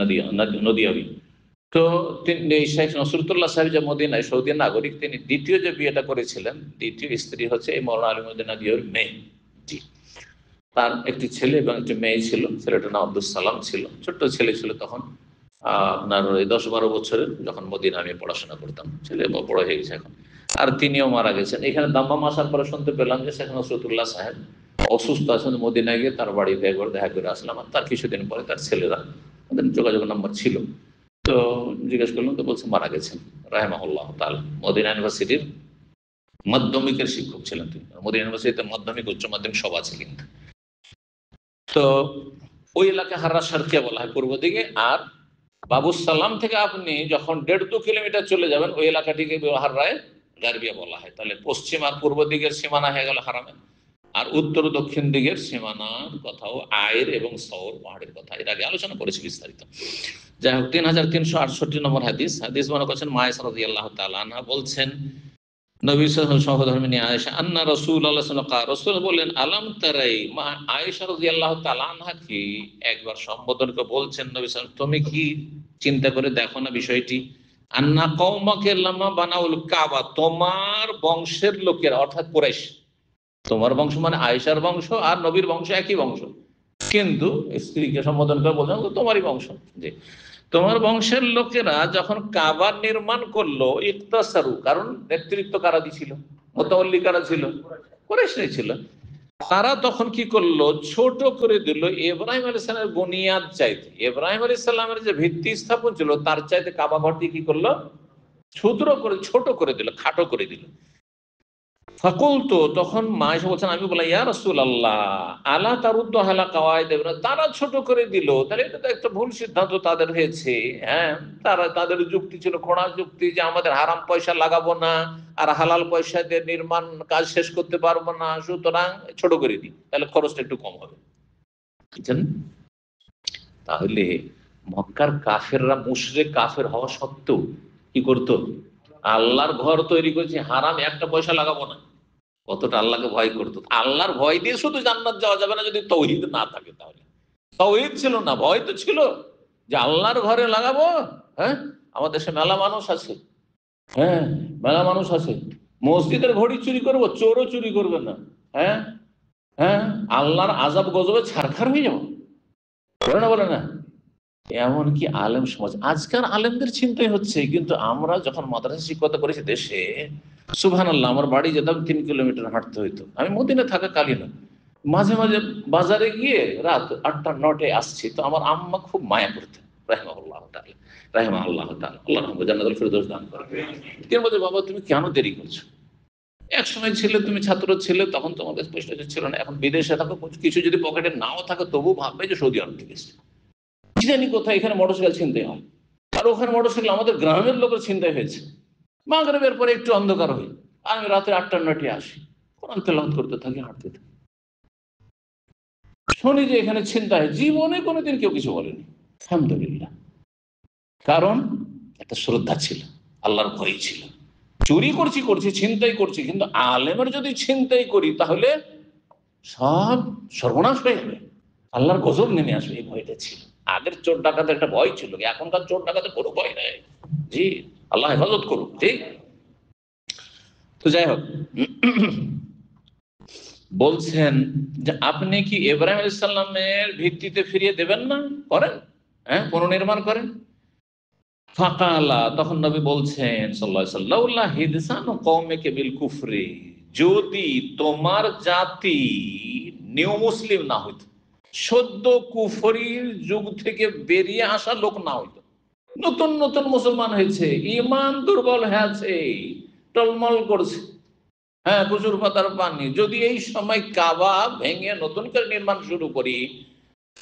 নদিয়াবি। তো তিনি শেখ নসরুল্লাহ সাহেব যে মদিনায় সৌদি নাগরিক, তিনি দ্বিতীয় যে বিয়েটা করেছিলেন, দ্বিতীয় স্ত্রী হচ্ছে এই মাওলানা আলিমউদ্দিন নদিয়াবির মেয়ে। জি, তার একটি ছেলে এবং একটি মেয়ে ছিল, ছেলেটার নাম আব্দুল সালাম ছিল, ছোট্ট ছেলে ছিল তখন, আপনার 10-12 বছরের, যখন মদিনা আমি পড়াশোনা করতাম। ছেলে বড় হয়ে গেছে এখন, আর তিনিও মারা গেছেন। এখানে দাম্মাম আসার পরে শুনতে পেলাম যে শেখ নসরুল্লাহ সাহেব অসুস্থ আছেন, মদিনায় গিয়ে তার বাড়িতে একবার দেখা করে আসলাম। আর তার কিছুদিন পরে তার ছেলেরা, তাদের যোগাযোগ নাম্বার ছিল, তো জিজ্ঞেস করলাম, তো বলছে মারা গেছেন রাহিমাহুল্লাহ তাআলা। মদিনা ইউনিভার্সিটির মাধ্যমিকের শিক্ষক ছিলেন তিনি। মদিনা ইউনিভার্সিটিতে মাধ্যমিক, উচ্চ মাধ্যমিক সব আছে কিন্তু। তো ওই এলাকা হাররা শারকিয়া বলা হয় পূর্ব দিকে। আর বাবুস সালাম থেকে আপনি যখন 1.5-2 কিলোমিটার চলে যাবেন, ওই এলাকাটিকে হাররায়ে গারবিয়া বলা হয়। তাহলে পশ্চিম আর পূর্ব দিকের সীমানা হয়ে গেল হারামে, আর উত্তর দক্ষিণ দিকের সীমানার কথাও আয়ের এবং সওর পাহাড়ের কথা এর আগে আলোচনা করেছি বিস্তারিত। যাই হোক, 3368 নম্বর হাদিস মনে করছেন মায়েশা রাদিয়াল্লাহু তাআলা আনহা বলছেন নবী সহধর্মিনী আয়েশা আন্না রাসূলুল্লাহ সাল্লাল্লাহু আলাইহি ওয়াসাল্লাম রাসূল বললেন আলাম তারাই মা আয়েশা রাদিয়াল্লাহু তাআলা আনহাকে একবার সম্বোধন করে বলছেন নবী সাল্লাল্লাহু আলাইহি ওয়াসাল্লাম, তুমি কি চিন্তা করে দেখো না বিষয়টি, আন্না কওমাকে লামা বানাউল কাবা, তোমার বংশের লোকের অর্থাৎ কুরাইশ, তোমার বংশ মানে আয়েশার বংশ আর নবীর বংশ একই বংশ, কিন্তু স্ত্রীকে সম্বোধন করে বলছেন তোমারই বংশ, যে তোমার বংশের লোকেরা যখন কাবা নির্মাণ করলো ইকতাসারু, কারণ নেতৃত্ব কারা দিছিল, মুতাওয়াল্লি কারা ছিল, কুরাইশরাই ছিল, তারা তখন কি করলো ছোট করে দিল ইব্রাহিম আলাইহিস সালামের বুনিয়াদ চাইতে, ইব্রাহিম আলাইহিস সালামের যে ভিত্তি স্থাপন ছিল তার চাইতে কাবা ঘরটি কি করলো ক্ষুদ্র করে ছোট করে দিল, খাটো করে দিল। ফাকুলতু, তখন মা এসে বলছেন, আমি বললাম ইয়া রাসূলুল্লাহ আলা তারুদ্দু আলা কাওয়াইদ, তারা ছোট করে দিল, তাহলে এটা তো একটা ভুল সিদ্ধান্ত তাদের হয়েছে। হ্যাঁ, তারা তাদের যুক্তি ছিল খোঁড়া যুক্তি যে আমাদের হারাম পয়সা লাগাবো না আর হালাল পয়সা দিয়ে নির্মাণ কাজ শেষ করতে পারবো না, সুতরাং ছোট করে দিই, তাহলে খরচটা একটু কম হবে। বুঝছেন? তাহলে মক্কার কাফেররা মুশরিক কাফের হওয়া সত্ত্বেও কি করতো, আল্লাহর ঘর তৈরি করেছে, হারাম একটা পয়সা লাগাবো না, কতটা আল্লাহকে ভয় করতো। আল্লাহর ভয় দিয়ে শুধু জান্নাত যাওয়া যাবে না যদি তৌহিদ না থাকে, তাহলে তৌহিদ ছিল না, ভয় তো ছিল যে আল্লাহর ঘরে লাগাবো। হ্যাঁ, আমাদের দেশে মেলা মানুষ আছে, হ্যাঁ মেলা মানুষ আছে, মসজিদের ঘড়ি চুরি করবো, চোরও চুরি করবে না। হ্যাঁ হ্যাঁ, আল্লাহর আযাব গজবে ছারখার হয়ে যাবো, বলে না বলে না। এমনকি আলেম সমাজ, আজকাল আলেমদের চিন্তাই হচ্ছে, কিন্তু আমরা যখন মাদ্রাসা শিক্ষকতা করেছি দেশে, সুবহানাল্লাহ, আমার বাড়ি যেতাম 3 কিলোমিটার হাঁটতে হইতো, আমি মদিনা থাকা কালীন মাঝে মাঝে বাজারে গিয়ে রাত 8টা 9টায় আসছি, তো আমার আম্মা খুব মায়া করতেন, রাহিমাহুল্লাহ তাআলা, রাহিমাহুল্লাহ তাআলা, আল্লাহ রহমত জান্নাতুল ফেরদৌস দান করুন। তিনি বলতেন, বাবা তুমি কেন দেরি করছো, এক সময় ছিলে তুমি ছাত্র ছিলে, তখন তোমাদের পয়সা ছিল না, এখন বিদেশে থাকো, কিছু যদি পকেটে নাও থাকে তবু ভাববে যে সৌদি আরব থেকে এসেছে, কি জানি কোথায় এখানে মোটরসাইকেল ছিনতাই হয়, আর ওখানে মোটরসাইকেল আমাদের গ্রামের লোকের ছিনতাই হয়েছে। মাগরিবের পরে একটু অন্ধকার হই, আমি রাতে 8টা 9টায় আসি, কোরআন তেলাওয়াত করতে থাকি, হাঁটতে থাকি, শুনি যে এখানে ছিনতাই, জীবনে কোনোদিন কেউ কিছু বলেনি, আলহামদুলিল্লাহ, কারণ একটা শ্রদ্ধা ছিল, আল্লাহর ভয় ছিল। চুরি করছি ছিনতাই করছি, কিন্তু আলেমের যদি ছিনতাই করি তাহলে সব সর্বনাশ হয়ে যাবে, আল্লাহর গজব নেমে আসবে, এই ভয়টা ছিল। আগের চোর ডাকাতের একটা ভয় ছিল, এখনকার চোর ডাকাতের কোনো ভয় নেই, জি আল্লাহ হেফাজত করুন। ঠিক, তো যাই হোক, বলছেন যে আপনি কি ইব্রাহিম আলাইহিস সালামের ভিত্তিতে ফিরিয়ে দেবেন না, করেন, হ্যাঁ পুনর্নির্মাণ করেন। ফাকালা, তখন নবী বলছেন সাল্লাল্লাহু আলাইহি ওয়াসাল্লাম, লাউলা হিদসানু কওমিকা বিল কুফরি, যদি তোমার জাতি নিউ মুসলিম না হইতো, সদ্য কুফরির যুগ থেকে বেরিয়ে আসা লোক না হইতো, নতুন নতুন মুসলমান হয়েছে, ঈমান দুর্বল হয়েছে, টলমল করছে, হ্যাঁ কুচুর পাতার পানি, যদি এই সময় কাবা ভেঙে নতুন করে নির্মাণ শুরু করি,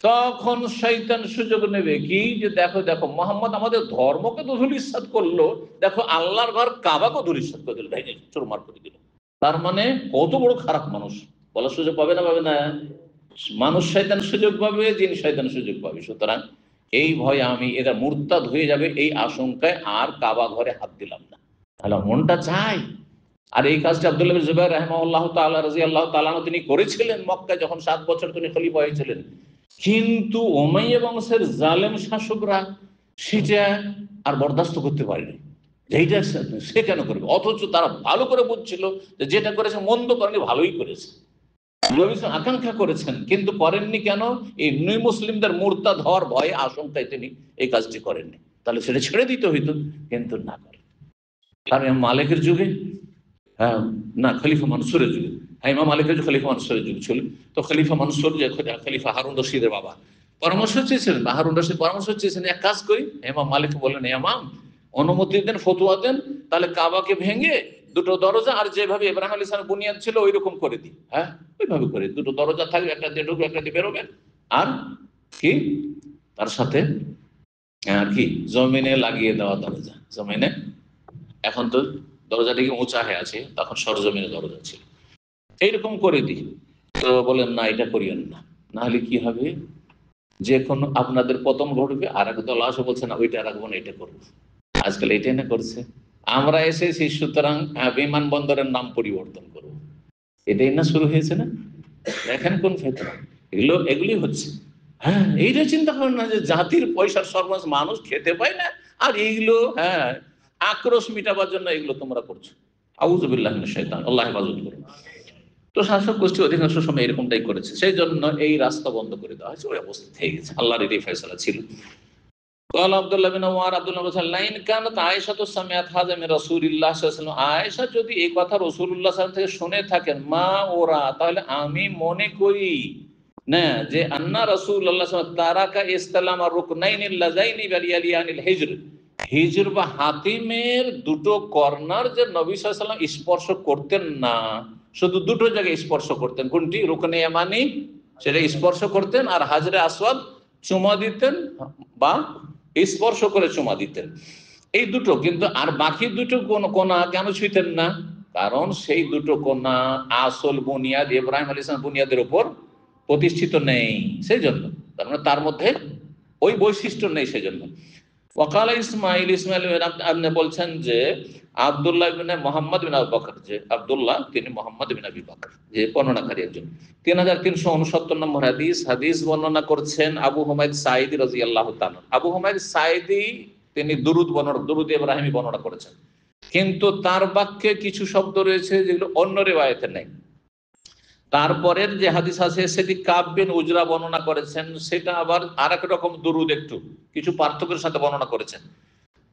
তখন শয়তান সুযোগ নেবে কি, যে দেখো দেখো মোহাম্মদ আমাদের ধর্মকে তো ধূলিসাৎ করলো, দেখো আল্লাহর ঘর কাবাকে ধূলিসাৎ করে দিল, ভেঙে চুরমার করে দিল, তার মানে কত বড় খারাপ মানুষ, বলার সুযোগ পাবে না, পাবে না, মানুষ শয়তান সুযোগ পাবে, জিন শয়তান সুযোগ পাবে। সুতরাং এই ভয়ে আমি এরা মুরতাদ হয়ে যাবে এই আশঙ্কায় আর কাবা ঘরে হাত দিলাম না। তাহলে মনটা চাই, আর এই কাজটা আব্দুল্লাহ বিন জুবাইর রাহিমাহুল্লাহ তাআলা রাদিয়াল্লাহু তাআলা তিনি করেছিলেন মক্কায়, যখন 7 বছর তিনি খলিফা হয়েছিলেন। কিন্তু উমাইয়া বংশের জালেম শাসকরা সেটা আর বরদাস্ত করতে পারেনি, এইটা সে কেন করবে, অথচ তারা ভালো করে বুঝছিল যে যেটা করেছে মন্দ করেনি, ভালোই করেছে, আকাঙ্ক্ষা করেছেন, কিন্তু করেননি কেন, এই নই মুসলিমদের মুরতাদ হওয়ার ভয়ে আশঙ্কায় তিনি এই কাজটি করেননি, তাহলে সেটা ছেড়ে দিতে হইতো, কিন্তু না করে। কারণ মালিকের যুগে, হ্যাঁ না খলিফা মানসুরের যুগে, হ্যাঁ ইমাম মালিকের যুগে খলিফা মানসুরের যুগ ছিল, তো খলিফা মানসুর যে খলিফা হারুন রশিদের বাবা পরামর্শ চেয়েছিলেন, বা হারুন রশিদ পরামর্শ চেয়েছেন, এক কাজ করি, ইমাম মালিক বললেন ইমাম অনুমতি দেন, ফতোয়া দেন, তাহলে কাবাকে ভেঙে 2টো দরজা আর যেভাবে ইব্রাহিম আলাইহিস সালাম বুনিয়াদ ছিল ওই রকম করে দিই, হ্যাঁ ওইভাবে করে 2টো দরজা থাকবে, একটা দিয়ে ঢুকবে একটা দিয়ে বেরোবেন, আর কি তার সাথে আর কি জমিনে লাগিয়ে দেওয়া দরজা, জমিনে, এখন তো দরজাটিকে উঁচা হয়ে আছে, তখন সরজমিনে দরজা ছিল, এইরকম করে দিই। তো বলেন না এটা করিয়েন না, না হলে কি হবে, যে কোনো আপনাদের পতন ঘটবে, আর এক দল আসে বলছে না ওইটা রাখবো না এটা করবো, আজকাল এইটাই না করছে, আমরা এসেছি, সুতরাং বিমানবন্দরের নাম পরিবর্তন করবো। এটাই না শুরু হয়েছে না? দেখেন কোন ফেতনা, এগুলি হচ্ছে। হ্যাঁ, এইটা চিন্তা করেন না যে জাতির পয়সার সর্বনাশ, মানুষ খেতে পায় না, আর এইগুলো আক্রোশ মিটাবার জন্য এগুলো তোমরা করছো। আউযুবিল্লাহি মিনাশ শাইতানির, আল্লাহ হেফাজত করুন। তো শাসক গোষ্ঠী অধিকাংশ সময় এরকমটাই করেছে, সেই জন্য এই রাস্তা বন্ধ করে দেওয়া হয়েছে। ওই অবস্থা থেকে গেছে, আল্লাহর এটাই ফয়সালা ছিল। قال عبد الله بن عمر, আব্দুল্লাহ বলেন, লাইন কানাত আয়েশা তো সামিআত হাযা মিন রাসূলিল্লাহ সাল্লাল্লাহু আলাইহি ওয়াসাল্লাম, আয়েশা যদি এই কথা রাসূলুল্লাহ সাল্লাল্লাহু আলাইহি ওয়াসাল্লাম থেকে শুনে থাকেন, মা ওরা, তাহলে আমি মনে করি না যে আন্না রাসূলুল্লাহ সাল্লাল্লাহু আলাইহি ওয়াসাল্লাম তারাকা ইসতালামা রুকনাইনিল লাযাইনি বালিয়ালিয়ানিল হিজর, হিজর বা হাতিমের দুটো কর্নার যে নবী সাল্লাল্লাহু আলাইহি ওয়াসাল্লাম স্পর্শ করতেন না, শুধু দুটো জায়গায় স্পর্শ করতেন। কোনটি? রুকনে ইয়ামানি, সেটা স্পর্শ করতেন, আর হাজরে আসওয়াদ চুমা দিতেন বা স্পর্শ করে চুমা দিতেন, এই দুটো। কিন্তু আর বাকি দুটো কোনা কেন ছুঁইতেন না? কারণ সেই দুটো কোনা আসল বুনিয়াদ ইব্রাহিম আলাইহিস সালাম বুনিয়াদের উপর প্রতিষ্ঠিত নেই, সেই জন্য। তার মানে তার মধ্যে ওই বৈশিষ্ট্য নেই, সেই জন্য। ওয়াকালা ইসমাইল, ইসমাইল আপনি বলছেন যে আব্দুল্লাহ ইবনে মুহাম্মদ বিন আবু বকর, যে আব্দুল্লাহ তিনি মুহাম্মদ বিন আবি বকর, যে বর্ণনাকারী একজন। 3369 নম্বর হাদিস বর্ণনা করছেন আবু হুমায়দ সাঈদী রাদিয়াল্লাহু তাআলা। আবু হুমায়দ সাঈদী তিনি দুরুদ ইব্রাহিমী বর্ণনা করেছেন, কিন্তু তার বাক্যে কিছু শব্দ রয়েছে যেগুলো অন্য রিওয়ায়াতে নেই। তারপরের যে হাদিস আছে সেটি কাব বিন উজরা বর্ণনা করেছেন, সেটা আবার আরেক রকম দুরুদ, একটু কিছু পার্থক্যের সাথে বর্ণনা করেছেন।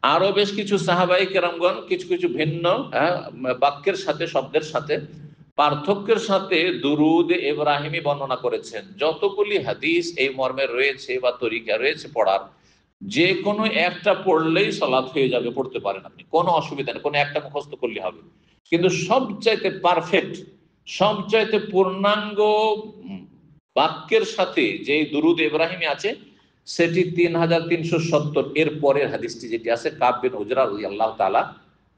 আরো বেশ কিছু সাহাবাই কেরামগণ কিছু কিছু ভিন্ন বাক্যের সাথে, শব্দের সাথে, পার্থক্যের সাথে দুরুদ ইব্রাহিমী বর্ণনা করেছেন। যতগুলি হাদিস এই মর্মে রয়েছে বা তরিকা রয়েছে পড়ার, যে কোনো একটা পড়লেই সালাত হয়ে যাবে, পড়তে পারেন আপনি, কোনো অসুবিধা নেই, কোনো একটা মুখস্থ করলে হবে। কিন্তু সবচাইতে পারফেক্ট, সবচাইতে পূর্ণাঙ্গ বাক্যের সাথে যে দুরুদ ইব্রাহিমী আছে সেটি 3370 এর পরের হাদিসটি যেটি আছে কাব বিন উজরা রাদিয়াল্লাহু তাআলা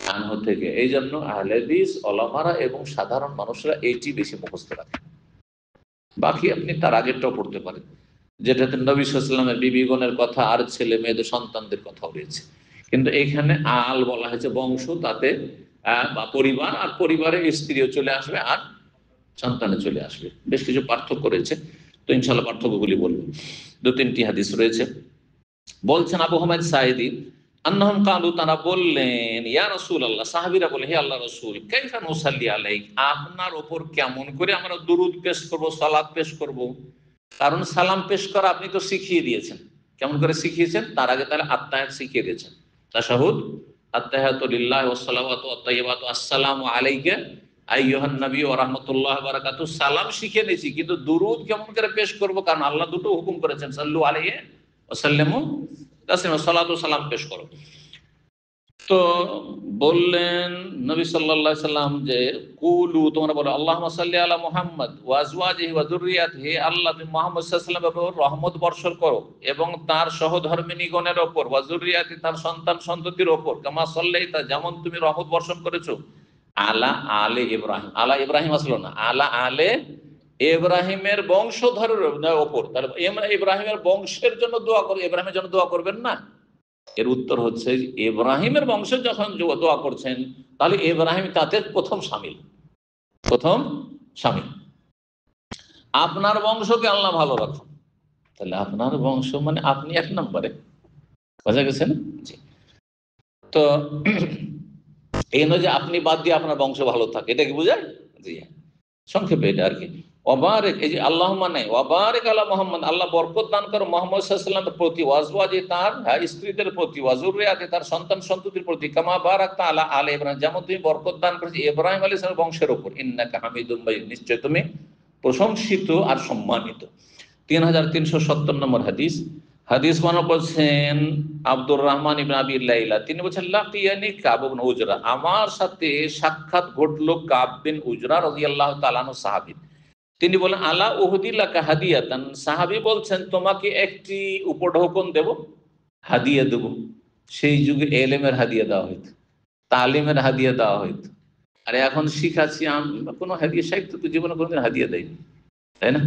আনহু থেকে। এই জন্য আহলে হাদিস ওলামারা এবং সাধারণ মানুষরা এইটি বেশি মুখস্থ রাখে। বাকি আপনি তার আগেরটাও পড়তে পারেন, যেটাতে নবী সাল্লাল্লাহু আলাইহি ওয়াসাল্লামের বিবিগণের কথা আর ছেলে মেয়েদের সন্তানদের কথাও রয়েছে। কিন্তু এখানে আল বলা হয়েছে বংশ, তাতে বা পরিবার, আর পরিবারের স্ত্রীও চলে আসবে আর সন্তানে চলে আসবে। বেশ কিছু পার্থক্য রয়েছে, তো ইনশাআল্লাহ পার্থক্যগুলি বলবো। 2-3টি হাদিস রয়েছে। বলছেন আবু হুমায়দ সাঈদী, আন্নাহুম কালু, তারা বললেন, ইয়া রাসূলুল্লাহ, সাহাবীরা বলে, হে আল্লাহর রাসূল, কাইফা নুসাল্লি আলাইক, আপনার উপর কেমন করে আমরা দুরূদ পেশ করব, সালাত পেশ করব? কারণ সালাম পেশ করা আপনি তো শিখিয়ে দিয়েছেন। কেমন করে শিখিয়েছেন? তার আগে তাহলে আত্তাহিয়াত শিখিয়ে দিয়েছেন, তাশাহুদ, আত্তাহিয়াতু লিল্লাহি ওয়াস সালাওয়াতু ওয়াত তাইয়্যিবাতু, আসসালামু আলাইকা আইয়ুহান নবী ওয়া রাহমাতুল্লাহি ওয়া বারাকাতুহু, সালাম শিখিয়ে নিয়েছি। কিন্তু দুরূদ কেমন করে পেশ করব? কারণ আল্লাহ দুটো হুকুম করেছেন, সাল্লু আলাইহি ওয়া সাল্লিমু তাসলিমা, সালাত ও সালাম পেশ করো। তো বললেন নবী সাল্লাল্লাহু আলাইহি সাল্লাম যে কুলু, তোমরা বলো, আল্লাহুম্মা সাল্লি আলা মুহাম্মদ ওয়া আজওয়াজিহি ওয়া যুররিয়াতিহি, হে আল্লাহ তুমি মুহাম্মদ সাল্লাল্লাহু আলাইহি ওয়াসাল্লামের উপর রহমত বর্ষণ করো এবং তার সহধর্মিণীগণের উপর, ওয়া যুররিয়াতি, তার সন্তান সন্ততির উপর, কামা সাল্লাইতা, যেমন তুমি রহমত বর্ষণ করেছো, আলা আলে ইব্রাহিম, আলা ইব্রাহিম আসলো না, আলা আলে ইব্রাহিমের বংশধরের উপর। তাহলে ইব্রাহিমের বংশের জন্য দোয়া করো, ইব্রাহিমের জন্য দোয়া করবেন না? এর উত্তর হচ্ছে, ইব্রাহিমের বংশে যখন দোয়া করছেন, তাহলে ইব্রাহিম তাতে প্রথম শামিল। আপনার বংশকে আল্লাহ ভালো রাখুন, তাহলে আপনার বংশ মানে আপনি এক নম্বরে, বোঝা গেছে না? জি। তো এই নয় যে আপনি বাদ দিয়ে আপনার বংশ ভালো থাকে, এটা কি বোঝায়? জি, সংক্ষেপে এটা আর কি। ওয়াবারিক, এই যে আল্লাহুম্মা নাই, ওয়াবারিক আলা মুহাম্মদ, আল্লাহ বরকত দান করো মুহাম্মদ সাল্লাল্লাহু আলাইহি ওয়াসাল্লামের প্রতি, ওয়াজওয়াজি, তার স্ত্রীদের প্রতি, ওয়াজুরিয়াতি, তার সন্তান সন্ততির প্রতি, কামা বারাকতা আলা আলে ইব্রাহিম, যেমন তুমি বরকত দান করেছো ইব্রাহিম আলাইহিস সালামের বংশের উপর, ইন্নাকা হামিদুম মাজিদ, নিশ্চয় তুমি প্রশংসিত আর সম্মানিত। 3370 নম্বর হাদিস বর্ণনা করছেন আব্দুর রহমান ইবনে আবি লাইলা, তিনি বলেন, লাকিয়ানি কাব ইবনে উজরা, আমার সাথে সাক্ষাৎ ঘটলো কাব বিন উজরা রাদিয়াল্লাহু তাআলা আনহু, সাহাবী। তিনি বলেন, আলা উহদিলাকা হাদিয়াতান, সাহাবী বলছেন, তোমাকে একটি উপঢৌকন দেব, হাদিয়া দেব। সেই যুগে এলেমের হাদিয়া দেওয়া হইত, তালিমের হাদিয়া দেওয়া হইত। আর এখন শিখাচ্ছি, কোনো হাদিয়া, সাহিত্য তো জীবনে কোনোদিন হাদিয়া দেয়নি, তাই না?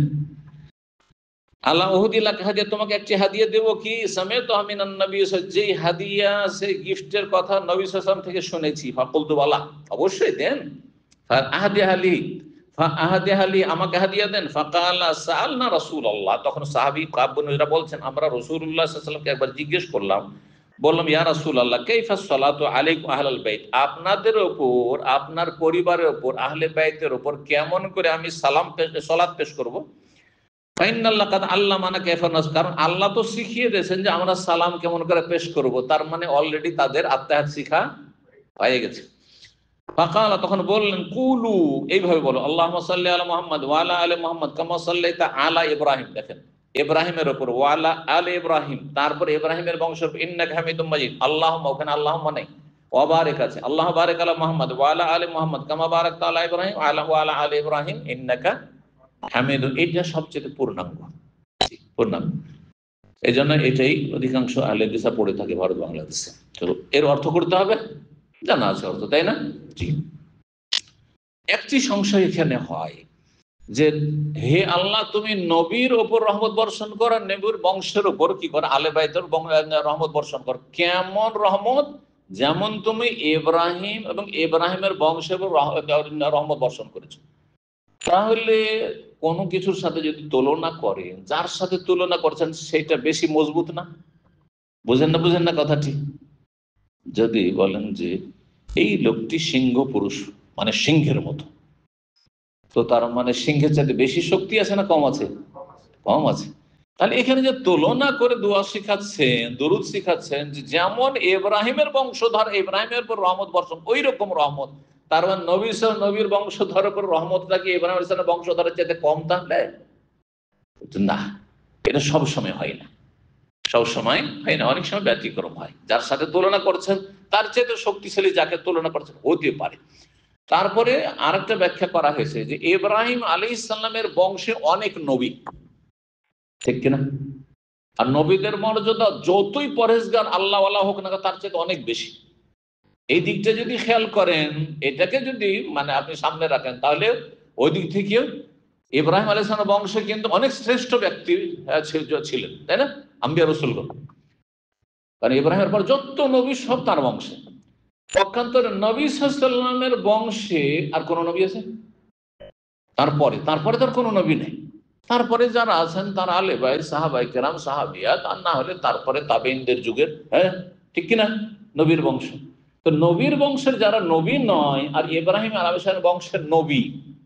আল্লাহ উহুদিল্লাহ হাদিয়া, তোমাকে একটি হাদিয়া দেবো কি? সামিআতু মিনান নবী, যেই হাদিয়া সেই গিফটের কথা নবী সাল্লাল্লাহু আলাইহি ওয়াসাল্লাম থেকে শুনেছি। ফাকুলতু বালা, অবশ্যই দেন। ফাআহদিহালি, আমাকে হাদিয়া দেন। ফাকালা সাআলনা রাসূলুল্লাহ, তখন সাহাবী কাব বিন উজরা বলছেন, আমরা রাসূলুল্লাহ সাল্লাল্লাহু আলাইহি ওয়াসাল্লামকে একবার জিজ্ঞেস করলাম, বললাম ইয়া রাসূলুল্লাহ কাইফা সালাতু আলাইকুম আহলাল বাইত, আপনাদের উপর, আপনার পরিবারের উপর, আহলে বাইতের উপর কেমন করে আমি সালাত পেশ করব? ফাইনাল্লাহ কাদ আল্লামানা কাইফা নাস, কারণ আল্লাহ তো শিখিয়ে দিয়েছেন যে আমরা সালাম কেমন করে পেশ করব, তার মানে অলরেডি তাদের আত্মাহাত শিখা হয়ে গেছে। ফাকালা, তখন বললেন, কুলু, এইভাবে বলো, আল্লাহুম্মা সাল্লি আলা মুহাম্মদ ওয়া আলা আলি মুহাম্মদ কামা সাল্লাইতা আলা ইব্রাহিম, দেখেন ইব্রাহিমের উপর ওয়া আলা আলি ইব্রাহিম, তারপর ইব্রাহিমের বংশের উপর ইন্নাকা হামিদুম মাজিদ, আল্লাহুম্মা, ওখানে আল্লাহুম্মা নেই, ওয়া বারিক আছে, আল্লাহ বারিক আলা মুহাম্মদ ওয়া আলা আলি মুহাম্মদ কামা বারাকতা আলা ইব্রাহিম ওয়া আলা আলি ইব্রাহিম ইন্নাকা হামিদুন, এটা সবচেয়ে পূর্ণাঙ্গ। এই জন্য এটাই অধিকাংশ আহলে হাদিস পড়ে থাকে ভারত বাংলাদেশে। তো এর অর্থ করতে হবে, জানা আছে অর্থ, তাই না? জি। একটি সংশয় এখানে হয় যে হে আল্লাহ, তুমি নবীর ওপর রহমত বর্ষণ করো, নবীর বংশের উপর কি করো, আলে বাইতের রহমত বর্ষণ করো। কেমন রহমত? যেমন তুমি ইব্রাহিম এবং ইব্রাহিমের বংশের উপর রহমত বর্ষণ করেছো। তাহলে কোনো কিছুর সাথে যদি তুলনা করেন, যার সাথে তুলনা করছেন সেটা বেশি মজবুত না? বুঝেন না কথাটি? যদি বলেন যে এই লোকটি সিংহ পুরুষ, মানে সিংহের মতো, তো তার মানে সিংহের চাইতে বেশি শক্তি আছে না কম আছে? কম আছে। তাহলে এখানে যে তুলনা করে দোয়া শিখাচ্ছেন, দরুদ শিখাচ্ছেন, যে যেমন ইব্রাহিমের বংশধর, ইব্রাহিমের উপর রহমত বর্ষণ, ওই রকম রহমত, তার মানে নবীর বংশধরের উপর রহমতটা কি ইব্রাহিম আলাইহিস সালামের বংশধরের চাইতে কম? তাহলে না, এটা সবসময় হয় না, সবসময় হয় না, অনেক সময় ব্যতিক্রম হয়। যার সাথে তুলনা করছেন তার চাইতে শক্তিশালী যাকে তুলনা করছেন হতে পারে। তারপরে আরেকটা ব্যাখ্যা করা হয়েছে যে ইব্রাহিম আলাইহিস সালামের বংশে অনেক নবী, ঠিক কিনা? আর নবীদের মর্যাদা যতই পরহেজগার আল্লাহওয়ালা হোক না, তার চাইতে অনেক বেশি। এই দিকটা যদি খেয়াল করেন, এটাকে যদি মানে আপনি সামনে রাখেন, তাহলে ওই দিক থেকে ইব্রাহিম আলাইহিস সালামের বংশে কিন্তু অনেক শ্রেষ্ঠ ব্যক্তি ছিলেন, তাই না? আম্বিয়া রাসূলগণ, কারণ ইব্রাহিমের পর যত নবী সব তার বংশে। পক্ষান্তরে নবী সাল্লাল্লাহু আলাইহি ওয়াসাল্লামের বংশে আর কোন নবী আছে? তারপরে তার কোনো নবী নেই। তারপরে যারা আছেন তারা আলে বাইত, সাহাবায়ে কেরাম, সাহাবিয়াত, আর না হলে তারপরে তাবেঈনদের যুগের, হ্যাঁ ঠিক কিনা, নবীর বংশ। তো নবীর বংশের যারা নবী নয় আর ইব্রাহিম আলাইহিস সালামের বংশের নবী,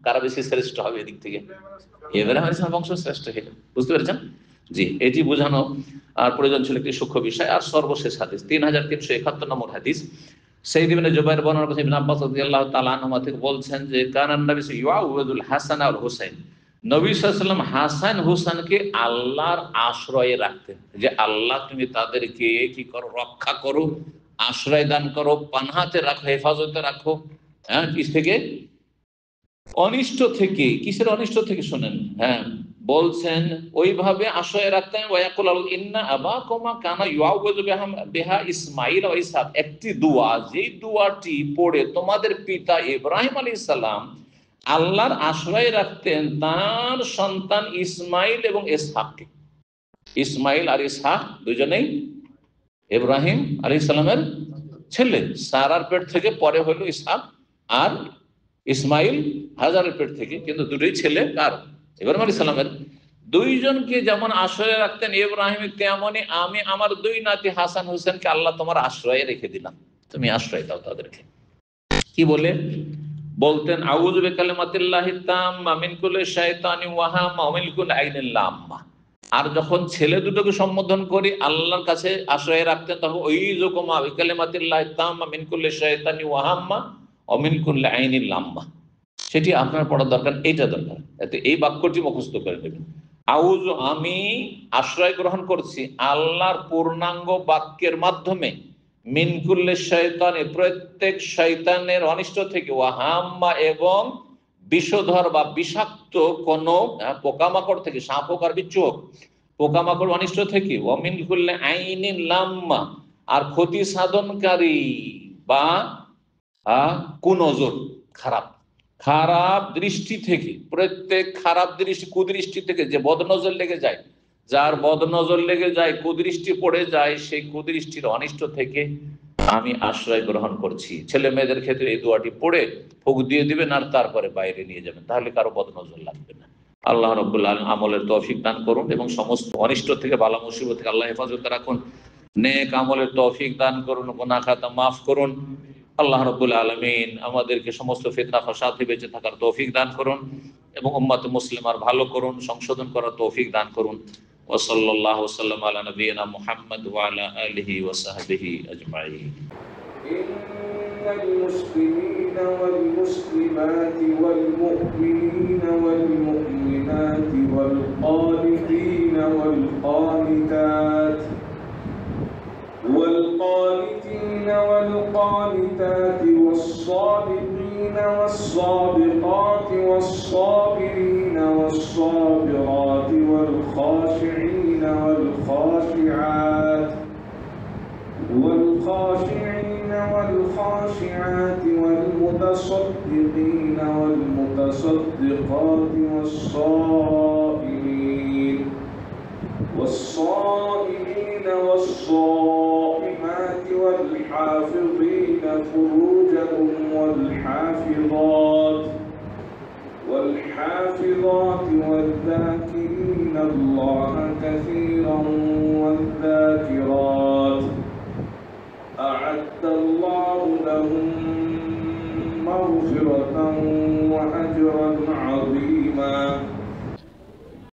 কারা বেশি শ্রেষ্ঠ হবে? এদিক থেকে ইব্রাহিম আলাইহিস সালামের বংশ শ্রেষ্ঠ হলো। বুঝতে পেরেছেন? জি, এটি বোঝানো আর প্রয়োজন ছিল একটি সূক্ষ্ম বিষয়। আর সর্বশেষ হাদিস 3371 নম্বর হাদিস, সাইয়্যিদ ইবনে জুবাইর বর্ণনা করেছেন, ইবনে আব্বাস রাদিয়াল্লাহু তাআলা আনহুমা থেকে বলছেন যে কানান নবী ইউআউযুল হাসান আল হুসাইন, নবী সাল্লাল্লাহু আলাইহি ওয়াসাল্লাম হাসান হুসাইনকে আল্লাহর আশ্রয়ে রাখতেন, যে আল্লাহ তুমি তাদেরকে কি করো, রক্ষা করো, আশ্রয় দান করো, পানাহাতে রাখো, হেফাজতে রাখো। হ্যাঁ, কিস থেকে? অনিষ্ট থেকে। কিসের অনিষ্ট থেকে? শোনেন, হ্যাঁ বলছেন ওইভাবে আশ্রয় রাখতেন। ওয়াকুল ইন্না আবাকুমা কানা ইউআউযু বিহা ইসমাঈল ওয়া ইসহাক, একটি দোয়া, যেই দোয়াটি পড়ে তোমাদের পিতা ইব্রাহিম আলাইহিস সালাম আল্লাহর আশ্রয় রাখতেন তার সন্তান ইসমাইল এবং ইসহাককে। ইসমাইল আর ইসহাক দুজনেই ইব্রাহিম আলাইহিস সালামের ছেলে। সারার পেট থেকে পরে হলো ইসহাক, আর ইসমাইল হাজারের পেট থেকে, কিন্তু দুটোই ছেলে কার? ইব্রাহিম আলাইহিস সালামের। দুইজনকে যেমন আশ্রয়ে রাখতেন ইব্রাহিম, তেমনি আমি আমার দুই নাতি হাসান হোসেনকে আল্লাহ তোমার আশ্রয়ে রেখে দিলাম, তুমি আশ্রয় দাও তাদেরকে। কি বলে বলতেন? আউযু বিকালিমাতিল্লাহি তাম্মা মিন কুল্লি শাইতানিন ওয়া হাম্মা ওয়া মিন কুল্লি আইনিন লাম্মা। আর যখন ছেলে দুটোকে সম্বোধন করি আল্লাহর কাছে আশ্রয় রাখতেন, তখন ওই যুকমা বিকালিমাতিল্লাহি তাম্মা মিন কুল্লি শাইতানিন ওয়া হাম্মা ওয়া মিন কুল্লি আইনিন লাম্মা, সেটি আপনার পড়ার দরকার, এইটা দরকার। এতে এই বাক্যটি মুখস্থ করে নেবেন। আউযু, আমি আশ্রয় গ্রহণ করছি আল্লাহর পূর্ণাঙ্গ বাক্যের মাধ্যমে, মিন কুল্লি শয়তানি, প্রত্যেক শয়তানের অনিষ্ট থেকে, ওয়া হাম্মা, এবং বিষধর বা বিষাক্ত কোন পোকামাকড় থেকে, সাপ হোক আর বিচ্ছু হোক, পোকামাকড় অনিষ্ট থেকে, ওয়া মিন কুল্লি আইনিন লাম্মা, আর ক্ষতি সাধনকারী বা কুনজর, খারাপ দৃষ্টি থেকে, প্রত্যেক খারাপ দৃষ্টি, কুদৃষ্টি থেকে, যে বদনজর লেগে যায়, যার বদনজর লেগে যায়, কুদৃষ্টি পড়ে যায়, সেই কুদৃষ্টির অনিষ্ট থেকে আমি আশ্রয় গ্রহণ করছি। ছেলে মেয়েদের ক্ষেত্রে এই দোয়াটি পড়ে ফুক দিয়ে দিবেন আর তারপরে বাইরে নিয়ে যাবেন, তাহলে কারো বদনজর লাগবে না। আল্লাহ রাব্বুল আলামিন আমলের তৌফিক দান করুন এবং সমস্ত অনিষ্ট থেকে, বালা মুসিবত থেকে আল্লাহ হেফাজত রাখুন। নেক আমলের তৌফিক দান করুন, গুনাহ খাতা মাফ করুন। আল্লাহ রাব্বুল আলামিন আমাদেরকে সমস্ত ফিতনা ফাসাদ থেকে বেঁচে থাকার তৌফিক দান করুন এবং উম্মত মুসলিমার ভালো করুন, সংশোধন করার তৌফিক দান করুন। ওয়া সাল্লাল্লাহু ওয়াসাল্লাম আলা নবিয়িনা মুহাম্মদ ওয়া আলা আলিহি ওয়া সাহবিহি আজমাইন। المسلمين والمسلمات والمؤمنين والمؤمنات والقانتين والقانتات والصادقين والصادقات والصابرين والصابرات والخاشعين والخاشعات والخاشعات والمتصدقين والمتصدقات والصائمين والصائمات والحافظين فروجهم والحافظات والذاكرين الله كثيرا والذاكرات أعد الله لهم مغفرة وأجرا عظيما.